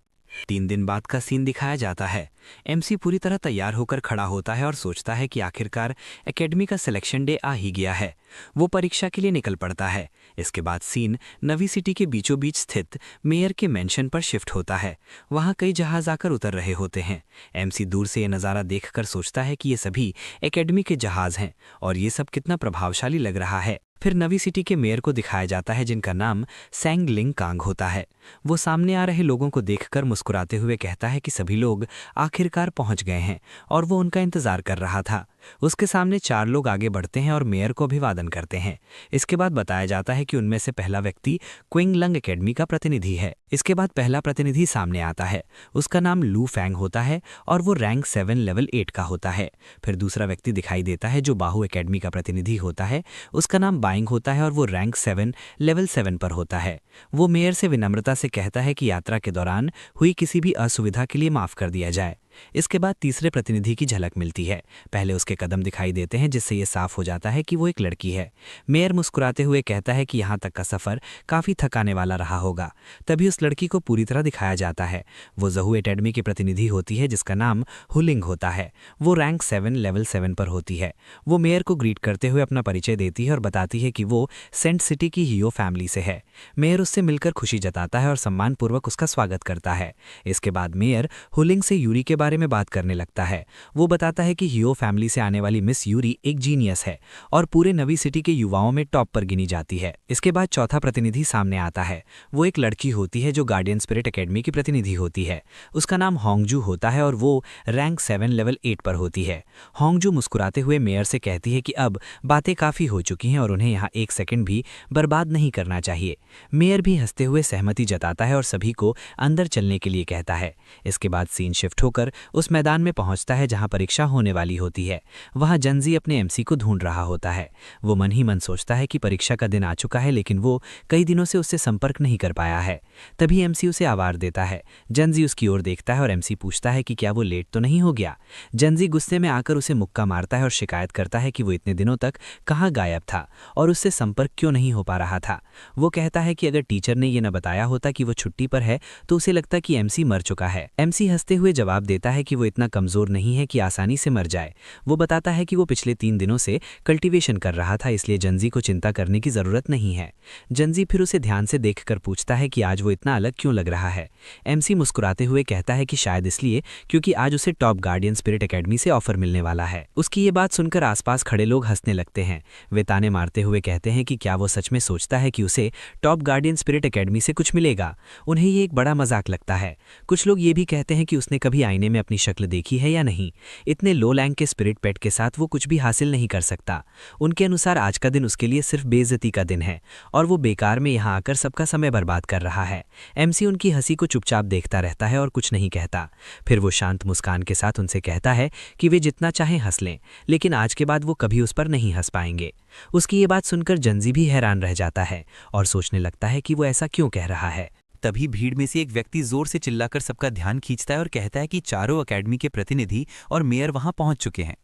3 दिन बाद का सीन दिखाया जाता है। एमसी पूरी तरह तैयार होकर खड़ा होता है और सोचता है कि आखिरकार एकेडमी का सिलेक्शन डे आ ही गया है। वो परीक्षा के लिए निकल पड़ता है। इसके बाद सीन नवी सिटी के बीचों बीच स्थित मेयर के मेंशन पर शिफ्ट होता है। वहाँ कई जहाज आकर उतर रहे होते हैं। एमसी दूर से ये नज़ारा देखकर सोचता है कि ये सभी एकेडमी के जहाज हैं और ये सब कितना प्रभावशाली लग रहा है। फिर नवी सिटी के मेयर को दिखाया जाता है, जिनका नाम सेंग लिंग कांग होता है। वो सामने आ रहे लोगों को देखकर मुस्कुराते हुए कहता है कि सभी लोग आखिरकार पहुंच गए हैं और वो उनका इंतजार कर रहा था। उसके सामने 4 लोग आगे बढ़ते हैं और मेयर को अभिवादन करते हैं। इसके बाद बताया जाता है कि उनमें से पहला व्यक्ति क्विंग लंग एकेडमी का प्रतिनिधि है। इसके बाद पहला प्रतिनिधि सामने आता है। उसका नाम लू फैंग होता है और वो रैंक 7 लेवल 8 का होता है। फिर दूसरा व्यक्ति दिखाई देता है जो बाहु एकेडमी का प्रतिनिधि होता है। उसका नाम बाइंग होता है और वो रैंक 7 लेवल 7 पर होता है। वो मेयर से विनम्रता से कहता है कि यात्रा के दौरान हुई किसी भी असुविधा के लिए माफ़ कर दिया जाए। इसके बाद तीसरे प्रतिनिधि की झलक मिलती है। पहले उसके कदम दिखाई देते हैं, जिससे ये साफ हो जाता है कि वो एक लड़की है। मेयर मुस्कुराते हुए कहता है कि यहाँ तक का सफ़र काफ़ी थकाने वाला रहा होगा। तभी उस लड़की को पूरी तरह दिखाया जाता है। वो ज़हू एकेडमी की प्रतिनिधि होती है, जिसका नाम हुलिंग होता है। वो रैंक 7 लेवल 7 पर होती है। वो मेयर को ग्रीट करते हुए अपना परिचय देती है और बताती है कि वो सेंट सिटी की हियो फैमिली से है। मेयर उससे मिलकर खुशी जताता है और सम्मानपूर्वक उसका स्वागत करता है। इसके बाद मेयर हुलिंग से यूरी के बारे में बात करने लगता है। वो बताता है कि हियो फैमिली से आने वाली मिस यूरी एक जीनियस है और पूरे नवी सिटी के युवाओं में टॉप पर गिनी जाती है। इसके बाद चौथा प्रतिनिधि सामने आता है। वो एक लड़की होती है जो गार्डियन स्पिरिट एकेडमी की प्रतिनिधि होती है। उसका नाम होंगजू होता है और वो रैंक 7 लेवल 8 पर होती है। होंगजू मुस्कुराते हुए मेयर से कहती है कि अब बातें काफ़ी हो चुकी हैं और उन्हें यहाँ 1 सेकंड भी बर्बाद नहीं करना चाहिए। मेयर भी हंसते हुए सहमति जताता है और सभी को अंदर चलने के लिए कहता है। इसके बाद सीन शिफ्ट होकर उस मैदान में पहुंचता है जहां परीक्षा होने वाली होती है। वहां जंजी अपने एमसी को ढूंढ रहा होता है। वो मन ही मन सोचता है कि परीक्षा का दिन आ चुका है, लेकिन वो कई दिनों से उससे संपर्क नहीं कर पाया है। तभी एमसी उसे आवार देता है। जंजी उसकी ओर देखता है और एमसी पूछता है कि क्या वो लेट तो नहीं हो गया। जंजी गुस्से में आकर उसे मुक्का मारता है और शिकायत करता है कि वो इतने दिनों तक कहाँ गायब था और उससे संपर्क क्यों नहीं हो पा रहा था। वो कहता है कि अगर टीचर ने ये न बताया होता कि वो छुट्टी पर है तो उसे लगता कि एमसी मर चुका है। एमसी हंसते हुए जवाब देता है कि वो इतना कमज़ोर नहीं है कि आसानी से मर जाए। वो बताता है कि वो पिछले 3 दिनों से कल्टीवेशन कर रहा था, इसलिए जंजी को चिंता करने की ज़रूरत नहीं है। जंजी फिर उसे ध्यान से देखकर पूछता है कि आज वो इतना अलग क्यों लग रहा है। एमसी मुस्कुराते हुए कहता है कि शायद इसलिए क्योंकि आज उसे टॉप गार्डियन स्पिरिट एकेडमी से ऑफर मिलने वाला है। उसकी ये बात सुनकर आसपास खड़े लोग हंसने लगते हैं। वे ताने मारते हुए कहते हैं कि क्या वो सच में सोचता है कि उसे टॉप गार्डियन स्पिरिट एकेडमी से कुछ मिलेगा। उन्हें ये एक बड़ा मजाक लगता है। कुछ लोग ये भी कहते हैं कि उसने कभी आईने में अपनी शक्ल देखी है या नहीं। इतने लो रैंक के स्पिरिट पेट के साथ वो कुछ भी हासिल नहीं कर सकता। उनके अनुसार आज का दिन उसके लिए सिर्फ बेइज्जती का दिन है और वो बेकार में यहाँ आकर सबका समय बर्बाद कर रहा है। एमसी उनकी हंसी को चुपचाप देखता रहता है और कुछ नहीं कहता। फिर वो शांत मुस्कान के साथ उनसे कहता है कि वे जितना चाहें हंस लें, लेकिन आज के बाद वो कभी उस पर नहीं हंस पाएंगे। उसकी ये बात सुनकर जंजी भी हैरान रह जाता है और सोचने लगता है कि वो ऐसा क्यों कह रहा है। तभी भीड़ में से एक व्यक्ति जोर से चिल्लाकर सबका ध्यान खींचता है और कहता है कि चारों एकेडमी के प्रतिनिधि और मेयर वहां पहुंच चुके हैं।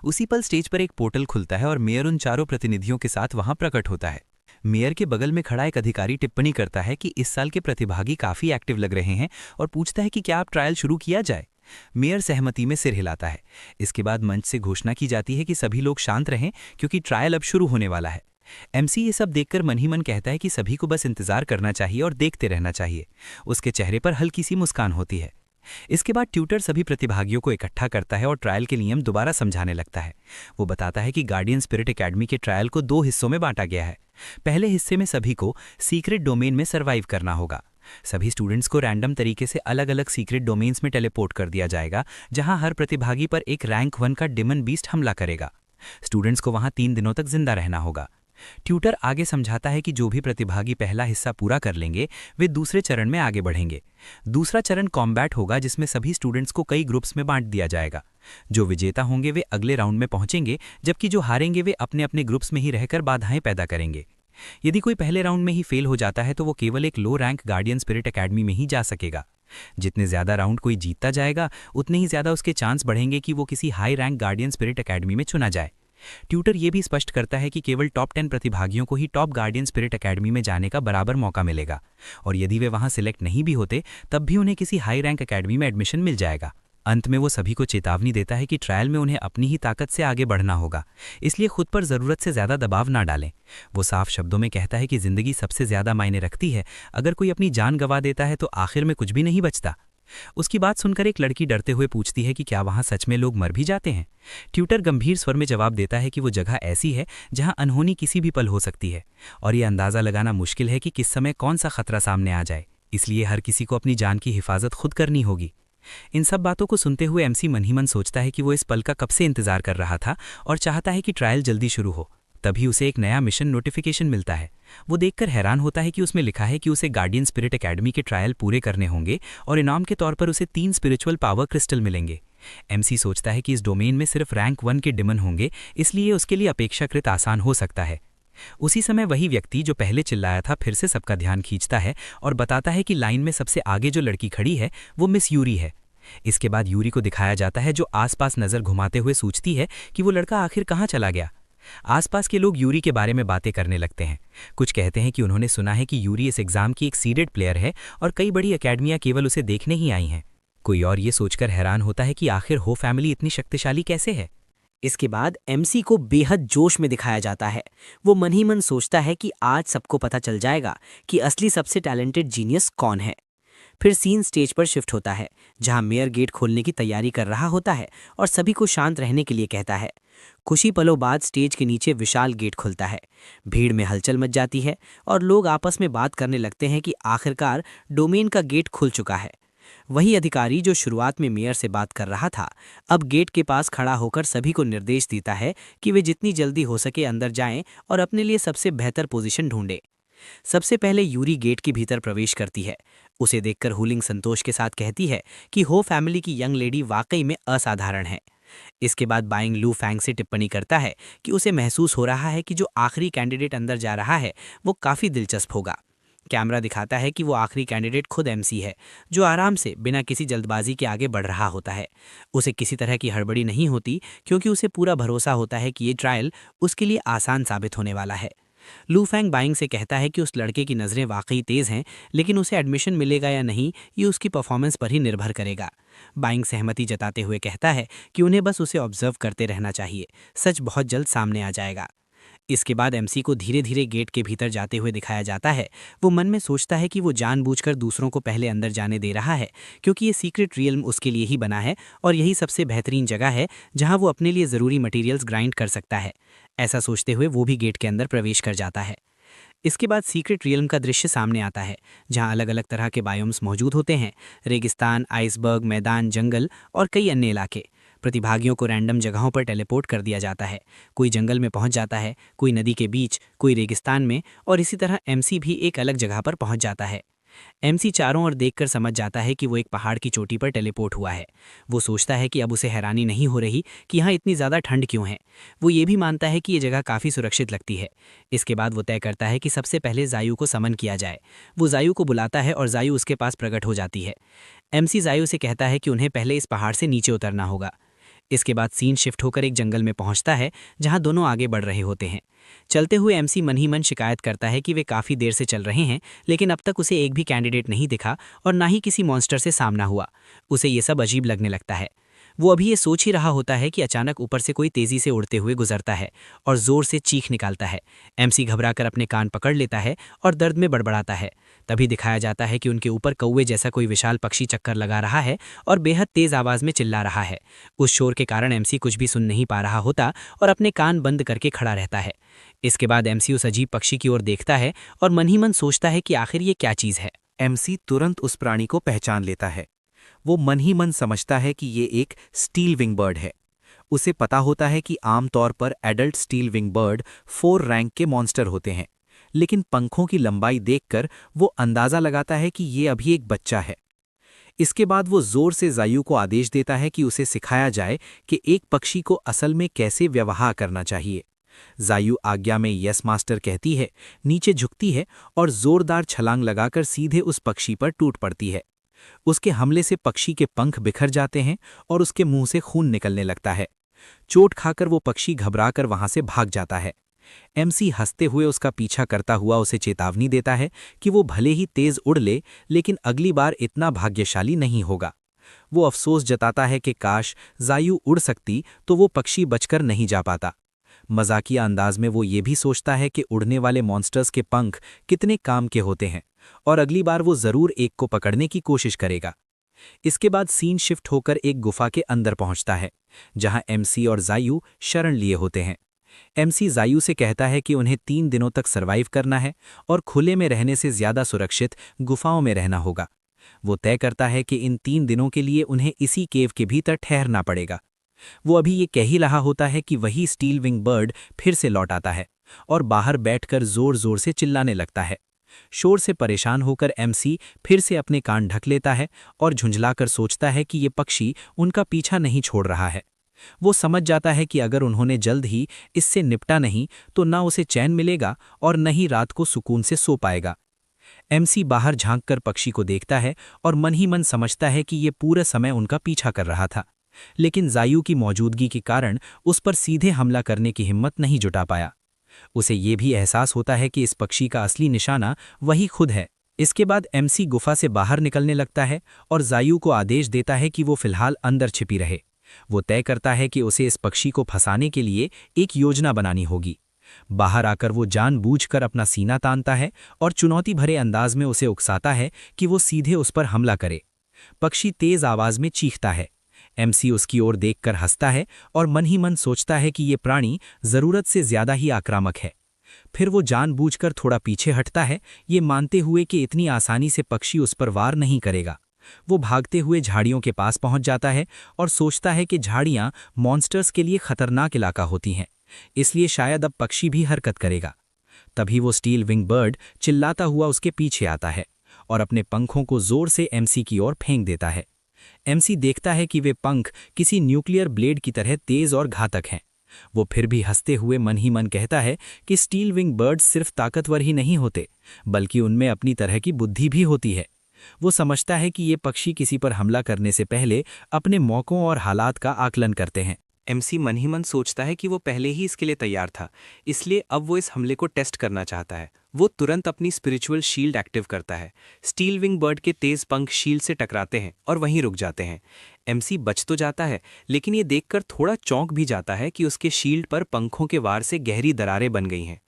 उसी पल स्टेज पर एक पोर्टल खुलता है और मेयर उन चारों प्रतिनिधियों के साथ वहां प्रकट होता है। मेयर के बगल में खड़ा एक अधिकारी टिप्पणी करता है कि इस साल के प्रतिभागी काफी एक्टिव लग रहे हैं और पूछता है कि क्या आप ट्रायल शुरू किया जाए। मेयर सहमति में सिर हिलाता है। इसके बाद मंच से घोषणा की जाती है कि सभी लोग शांत रहें क्योंकि ट्रायल अब शुरू होने वाला है। एमसी ये सब देखकर मन ही मन कहता है कि सभी को बस इंतजार करना चाहिए और देखते रहना चाहिए। उसके चेहरे पर हल्की सी मुस्कान होती है। इसके बाद ट्यूटर सभी प्रतिभागियों को इकट्ठा करता है और ट्रायल के नियम दोबारा समझाने लगता है। वो बताता है कि गार्डियन स्पिरिट एकेडमी के ट्रायल को 2 हिस्सों में बांटा गया है। पहले हिस्से में सभी को सीक्रेट डोमेन में सर्वाइव करना होगा। सभी स्टूडेंट्स को रैंडम तरीके से अलग अलग सीक्रेट डोमेन्स में टेलीपोर्ट कर दिया जाएगा, जहां हर प्रतिभागी पर एक रैंक 1 का डिमन बीस्ट हमला करेगा। स्टूडेंट्स को वहां 3 दिनों तक जिंदा रहना होगा। ट्यूटर आगे समझाता है कि जो भी प्रतिभागी पहला हिस्सा पूरा कर लेंगे वे दूसरे चरण में आगे बढ़ेंगे। दूसरा चरण कॉम्बैट होगा, जिसमें सभी स्टूडेंट्स को कई ग्रुप्स में बांट दिया जाएगा। जो विजेता होंगे वे अगले राउंड में पहुंचेंगे, जबकि जो हारेंगे वे अपने अपने ग्रुप्स में ही रहकर बाधाएं पैदा करेंगे। यदि कोई पहले राउंड में ही फेल हो जाता है तो वो केवल एक लो रैंक गार्डियन स्पिरिट एकेडमी में ही जा सकेगा। जितने ज़्यादा राउंड कोई जीतता जाएगा उतने ही ज़्यादा उसके चांस बढ़ेंगे कि वो किसी high rank guardian spirit academy में चुना जाए। ट्यूटर ये भी स्पष्ट करता है कि केवल टॉप 10 प्रतिभागियों को ही टॉप गार्डियन स्पिरिट एकेडमी में जाने का बराबर मौका मिलेगा, और यदि वे वहां सिलेक्ट नहीं भी होते तब भी उन्हें किसी हाई रैंक एकेडमी में एडमिशन मिल जाएगा। अंत में वो सभी को चेतावनी देता है कि ट्रायल में उन्हें अपनी ही ताकत से आगे बढ़ना होगा, इसलिए खुद पर ज़रूरत से ज़्यादा दबाव ना डालें। वो साफ शब्दों में कहता है कि ज़िंदगी सबसे ज़्यादा मायने रखती है, अगर कोई अपनी जान गंवा देता है तो आखिर में कुछ भी नहीं बचता। उसकी बात सुनकर एक लड़की डरते हुए पूछती है कि क्या वहाँ सच में लोग मर भी जाते हैं। ट्यूटर गंभीर स्वर में जवाब देता है कि वो जगह ऐसी है जहाँ अनहोनी किसी भी पल हो सकती है, और ये अंदाज़ा लगाना मुश्किल है कि किस समय कौन सा खतरा सामने आ जाए, इसलिए हर किसी को अपनी जान की हिफाजत खुद करनी होगी। इन सब बातों को सुनते हुए एमसी मन ही मन सोचता है कि वो इस पल का कब से इंतजार कर रहा था और चाहता है कि ट्रायल जल्दी शुरू हो। तभी उसे एक नया मिशन नोटिफिकेशन मिलता है। वो देखकर हैरान होता है कि उसमें लिखा है कि उसे गार्डियन स्पिरिट एकेडमी के ट्रायल पूरे करने होंगे और इनाम के तौर पर उसे 3 स्पिरिचुअल पावर क्रिस्टल मिलेंगे। एमसी सोचता है कि इस डोमेन में सिर्फ रैंक 1 के डिमन होंगे, इसलिए उसके लिए अपेक्षाकृत आसान हो सकता है। उसी समय वही व्यक्ति जो पहले चिल्लाया था फिर से सबका ध्यान खींचता है और बताता है कि लाइन में सबसे आगे जो लड़की खड़ी है वो मिस यूरी है। इसके बाद यूरी को दिखाया जाता है जो आसपास नज़र घुमाते हुए सोचती है कि वो लड़का आखिर कहाँ चला गया। आसपास के लोग यूरी के बारे में बातें करने लगते हैं। कुछ कहते हैं कि उन्होंने सुना है कि यूरी इस एग्जाम की एक सीडेड प्लेयर है और कई बड़ी एकेडमियां केवल उसे देखने ही आई हैं। कोई और ये सोचकर हैरान होता है कि आखिर हो फैमिली इतनी शक्तिशाली कैसे है। इसके बाद एमसी को बेहद जोश में दिखाया जाता है। वो मन ही मन सोचता है कि आज सबको पता चल जाएगा कि असली सबसे टैलेंटेड जीनियस कौन है। फिर सीन स्टेज पर शिफ्ट होता है, जहां मेयर गेट खोलने की तैयारी कर रहा होता है और सभी को शांत रहने के लिए कहता है। कुछ ही पलों बाद स्टेज के नीचे विशाल गेट खुलता है। भीड़ में हलचल मच जाती है और लोग आपस में बात करने लगते हैं कि आखिरकार डोमेन का गेट खुल चुका है। वही अधिकारी जो शुरुआत में मेयर से बात कर रहा था, अब गेट के पास खड़ा होकर सभी को निर्देश देता है कि वे जितनी जल्दी हो सके अंदर जाएं और अपने लिए सबसे बेहतर पोजीशन ढूंढें। सबसे पहले यूरी गेट के भीतर प्रवेश करती है। उसे देखकर हुलिंग संतोष के साथ कहती है कि हो फैमिली की यंग लेडी वाकई में असाधारण है। इसके बाद बाइंग लू फैंग से टिप्पणी करता है कि उसे महसूस हो रहा है कि जो आखिरी कैंडिडेट अंदर जा रहा है वो काफ़ी दिलचस्प होगा। कैमरा दिखाता है कि वो आखिरी कैंडिडेट खुद एमसी है, जो आराम से बिना किसी जल्दबाजी के आगे बढ़ रहा होता है। उसे किसी तरह की हड़बड़ी नहीं होती, क्योंकि उसे पूरा भरोसा होता है कि ये ट्रायल उसके लिए आसान साबित होने वाला है। लू फैंग बाइंग से कहता है कि उस लड़के की नज़रें वाकई तेज़ हैं, लेकिन उसे एडमिशन मिलेगा या नहीं ये उसकी परफॉर्मेंस पर ही निर्भर करेगा। बाइंग सहमति जताते हुए कहता है कि उन्हें बस उसे ऑब्जर्व करते रहना चाहिए, सच बहुत जल्द सामने आ जाएगा। इसके बाद एमसी को धीरे धीरे गेट के भीतर जाते हुए दिखाया जाता है। वो मन में सोचता है कि वो जानबूझकर दूसरों को पहले अंदर जाने दे रहा है, क्योंकि ये सीक्रेट रियल्म उसके लिए ही बना है और यही सबसे बेहतरीन जगह है जहां वो अपने लिए ज़रूरी मटेरियल्स ग्राइंड कर सकता है। ऐसा सोचते हुए वो भी गेट के अंदर प्रवेश कर जाता है। इसके बाद सीक्रेट रियल्म का दृश्य सामने आता है, जहां अलग अलग तरह के बायोम्स मौजूद होते हैं। रेगिस्तान, आइसबर्ग, मैदान, जंगल और कई अन्य इलाके। प्रतिभागियों को रैंडम जगहों पर टेलीपोर्ट कर दिया जाता है। कोई जंगल में पहुंच जाता है, कोई नदी के बीच, कोई रेगिस्तान में, और इसी तरह एमसी भी एक अलग जगह पर पहुंच जाता है। एमसी चारों ओर देखकर समझ जाता है कि वो एक पहाड़ की चोटी पर टेलीपोर्ट हुआ है। वो सोचता है कि अब उसे हैरानी नहीं हो रही कि यहाँ इतनी ज़्यादा ठंड क्यों है। वो ये भी मानता है कि ये जगह काफ़ी सुरक्षित लगती है। इसके बाद वो तय करता है कि सबसे पहले जायु को समन किया जाए। वो जायु को बुलाता है और जायु उसके पास प्रकट हो जाती है। एमसी जायु से कहता है कि उन्हें पहले इस पहाड़ से नीचे उतरना होगा। इसके बाद सीन शिफ्ट होकर एक जंगल में पहुंचता है, जहां दोनों आगे बढ़ रहे होते हैं। चलते हुए एमसी मन ही मन शिकायत करता है कि वे काफ़ी देर से चल रहे हैं, लेकिन अब तक उसे एक भी कैंडिडेट नहीं दिखा और ना ही किसी मॉन्स्टर से सामना हुआ। उसे ये सब अजीब लगने लगता है। वो अभी ये सोच ही रहा होता है कि अचानक ऊपर से कोई तेज़ी से उड़ते हुए गुजरता है और ज़ोर से चीख निकालता है। एमसी घबराकर अपने कान पकड़ लेता है और दर्द में बड़बड़ाता है। तभी दिखाया जाता है कि उनके ऊपर कौवे जैसा कोई विशाल पक्षी चक्कर लगा रहा है और बेहद तेज़ आवाज़ में चिल्ला रहा है। उस शोर के कारण एमसी कुछ भी सुन नहीं पा रहा होता और अपने कान बंद करके खड़ा रहता है। इसके बाद एमसी उस अजीब पक्षी की ओर देखता है और मन ही मन सोचता है कि आखिर ये क्या चीज़ है। एमसी तुरंत उस प्राणी को पहचान लेता है। वो मन ही मन समझता है कि ये एक स्टील विंग बर्ड है। उसे पता होता है कि आमतौर पर adult steel wing bird 4 rank के मॉन्स्टर होते हैं, लेकिन पंखों की लंबाई देखकर वो अंदाज़ा लगाता है कि ये अभी एक बच्चा है। इसके बाद वो जोर से जायू को आदेश देता है कि उसे सिखाया जाए कि एक पक्षी को असल में कैसे व्यवहार करना चाहिए। जायू आज्ञा में यस मास्टर कहती है, नीचे झुकती है और जोरदार छलांग लगाकर सीधे उस पक्षी पर टूट पड़ती है। उसके हमले से पक्षी के पंख बिखर जाते हैं और उसके मुंह से खून निकलने लगता है। चोट खाकर वो पक्षी घबराकर वहां से भाग जाता है। एमसी हंसते हुए उसका पीछा करता हुआ उसे चेतावनी देता है कि वो भले ही तेज उड़ ले, लेकिन अगली बार इतना भाग्यशाली नहीं होगा। वो अफसोस जताता है कि काश जायू उड़ सकती तो वो पक्षी बचकर नहीं जा पाता। मजाकिया अंदाज में वो ये भी सोचता है कि उड़ने वाले मॉन्स्टर्स के पंख कितने काम के होते हैं और अगली बार वो जरूर एक को पकड़ने की कोशिश करेगा। इसके बाद सीन शिफ्ट होकर एक गुफा के अंदर पहुंचता है, जहां एमसी और जायू शरण लिए होते हैं। एमसी जायू से कहता है कि उन्हें 3 दिनों तक सरवाइव करना है और खुले में रहने से ज्यादा सुरक्षित गुफाओं में रहना होगा। वो तय करता है कि इन 3 दिनों के लिए उन्हें इसी केव के भीतर ठहरना पड़ेगा। वो अभी ये कह ही रहा होता है कि वही स्टील विंग बर्ड फिर से लौट आता है और बाहर बैठकर जोर जोर से चिल्लाने लगता है। शोर से परेशान होकर एमसी फिर से अपने कान ढक लेता है और झुंझलाकर सोचता है कि ये पक्षी उनका पीछा नहीं छोड़ रहा है। वो समझ जाता है कि अगर उन्होंने जल्द ही इससे निपटा नहीं तो ना उसे चैन मिलेगा और न ही रात को सुकून से सो पाएगा। एमसी बाहर झांककर पक्षी को देखता है और मन ही मन समझता है कि ये पूरा समय उनका पीछा कर रहा था, लेकिन जायू की मौजूदगी के कारण उस पर सीधे हमला करने की हिम्मत नहीं जुटा पाया। उसे ये भी एहसास होता है कि इस पक्षी का असली निशाना वही खुद है। इसके बाद एमसी गुफा से बाहर निकलने लगता है और जायू को आदेश देता है कि वो फिलहाल अंदर छिपी रहे। वो तय करता है कि उसे इस पक्षी को फंसाने के लिए एक योजना बनानी होगी। बाहर आकर वो जानबूझकर अपना सीना तानता है और चुनौती भरे अंदाज में उसे उकसाता है कि वो सीधे उस पर हमला करे। पक्षी तेज आवाज में चीखता है। एमसी उसकी ओर देखकर हंसता है और मन ही मन सोचता है कि ये प्राणी जरूरत से ज्यादा ही आक्रामक है। फिर वो जानबूझकर थोड़ा पीछे हटता है, ये मानते हुए कि इतनी आसानी से पक्षी उस पर वार नहीं करेगा। वो भागते हुए झाड़ियों के पास पहुंच जाता है और सोचता है कि झाड़ियां मॉन्स्टर्स के लिए खतरनाक इलाका होती हैं, इसलिए शायद अब पक्षी भी हरकत करेगा। तभी वो स्टील विंग बर्ड चिल्लाता हुआ उसके पीछे आता है और अपने पंखों को जोर से एमसी की ओर फेंक देता है। एमसी देखता है कि वे पंख किसी न्यूक्लियर ब्लेड की तरह तेज और घातक हैं। वो फिर भी हंसते हुए मन ही मन कहता है कि स्टील विंग बर्ड्स सिर्फ ताकतवर ही नहीं होते, बल्कि उनमें अपनी तरह की बुद्धि भी होती है। वो समझता है कि ये पक्षी किसी पर हमला करने से पहले अपने मौकों और हालात का आकलन करते हैं। एमसी मन ही मन सोचता है कि वो पहले ही इसके लिए तैयार था, इसलिए अब वो इस हमले को टेस्ट करना चाहता है। वो तुरंत अपनी स्पिरिचुअल शील्ड एक्टिव करता है। स्टील विंग बर्ड के तेज पंख शील्ड से टकराते हैं और वहीं रुक जाते हैं। एमसी बच तो जाता है, लेकिन ये देखकर थोड़ा चौंक भी जाता है कि उसके शील्ड पर पंखों के वार से गहरी दरारें बन गई हैं।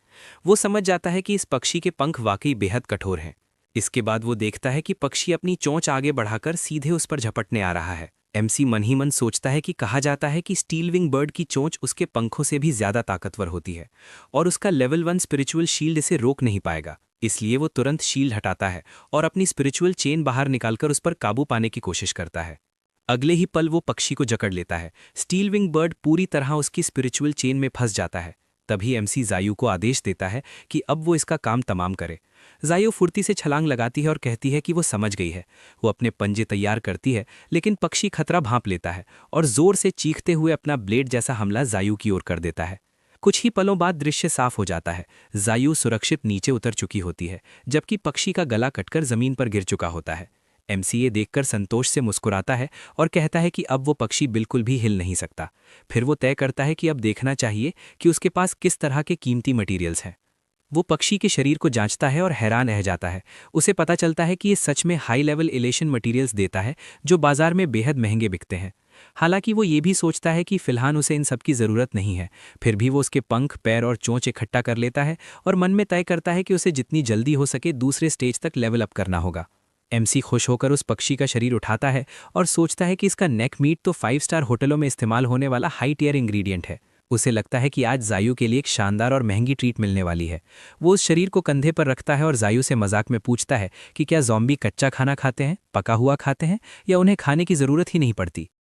वो समझ जाता है कि इस पक्षी के पंख वाकई बेहद कठोर हैं। इसके बाद वो देखता है कि पक्षी अपनी चोंच आगे बढ़ाकर सीधे उस पर झपटने आ रहा है। एमसी मन ही मन सोचता है कि कहा जाता है कि स्टील विंग बर्ड की चोंच उसके पंखों से भी ज्यादा ताकतवर होती है और उसका लेवल 1 स्पिरिचुअल शील्ड इसे रोक नहीं पाएगा। इसलिए वो तुरंत शील्ड हटाता है और अपनी स्पिरिचुअल चेन बाहर निकालकर उस पर काबू पाने की कोशिश करता है। अगले ही पल वो पक्षी को जकड़ लेता है। स्टील विंग बर्ड पूरी तरह उसकी स्पिरिचुअल चेन में फंस जाता है। तभी एमसी जायू को आदेश देता है कि अब वो इसका काम तमाम करे। जायू फुर्ती से छलांग लगाती है और कहती है कि वो समझ गई है। वो अपने पंजे तैयार करती है, लेकिन पक्षी खतरा भांप लेता है और जोर से चीखते हुए अपना ब्लेड जैसा हमला जायू की ओर कर देता है। कुछ ही पलों बाद दृश्य साफ हो जाता है। जायू सुरक्षित नीचे उतर चुकी होती है, जबकि पक्षी का गला कटकर जमीन पर गिर चुका होता है। एमसी ये देखकर संतोष से मुस्कुराता है और कहता है कि अब वो पक्षी बिल्कुल भी हिल नहीं सकता। फिर वो तय करता है कि अब देखना चाहिए कि उसके पास किस तरह के कीमती मटीरियल्स हैं। वो पक्षी के शरीर को जांचता है और हैरान रह जाता है। उसे पता चलता है कि ये सच में हाई लेवल इलेशन मटीरियल्स देता है, जो बाजार में बेहद महंगे बिकते हैं। हालांकि वो ये भी सोचता है कि फिलहाल उसे इन सब की ज़रूरत नहीं है। फिर भी वो उसके पंख, पैर और चोंच इकट्ठा कर लेता है और मन में तय करता है कि उसे जितनी जल्दी हो सके दूसरे स्टेज तक लेवल अप करना होगा। एमसी खुश होकर उस पक्षी का शरीर उठाता है और सोचता है कि इसका नेक मीट तो 5 स्टार होटलों में इस्तेमाल होने वाला हाई टियर इंग्रेडिएंट है। उसे लगता है कि आज जायू के लिए एक शानदार और महंगी ट्रीट मिलने वाली है। वो उस शरीर को कंधे पर रखता है और जायू से मजाक में पूछता है कि क्या ज़ॉम्बी कच्चा खाना खाते हैं, पका हुआ खाते हैं, या उन्हें खाने की ज़रूरत ही नहीं पड़ती।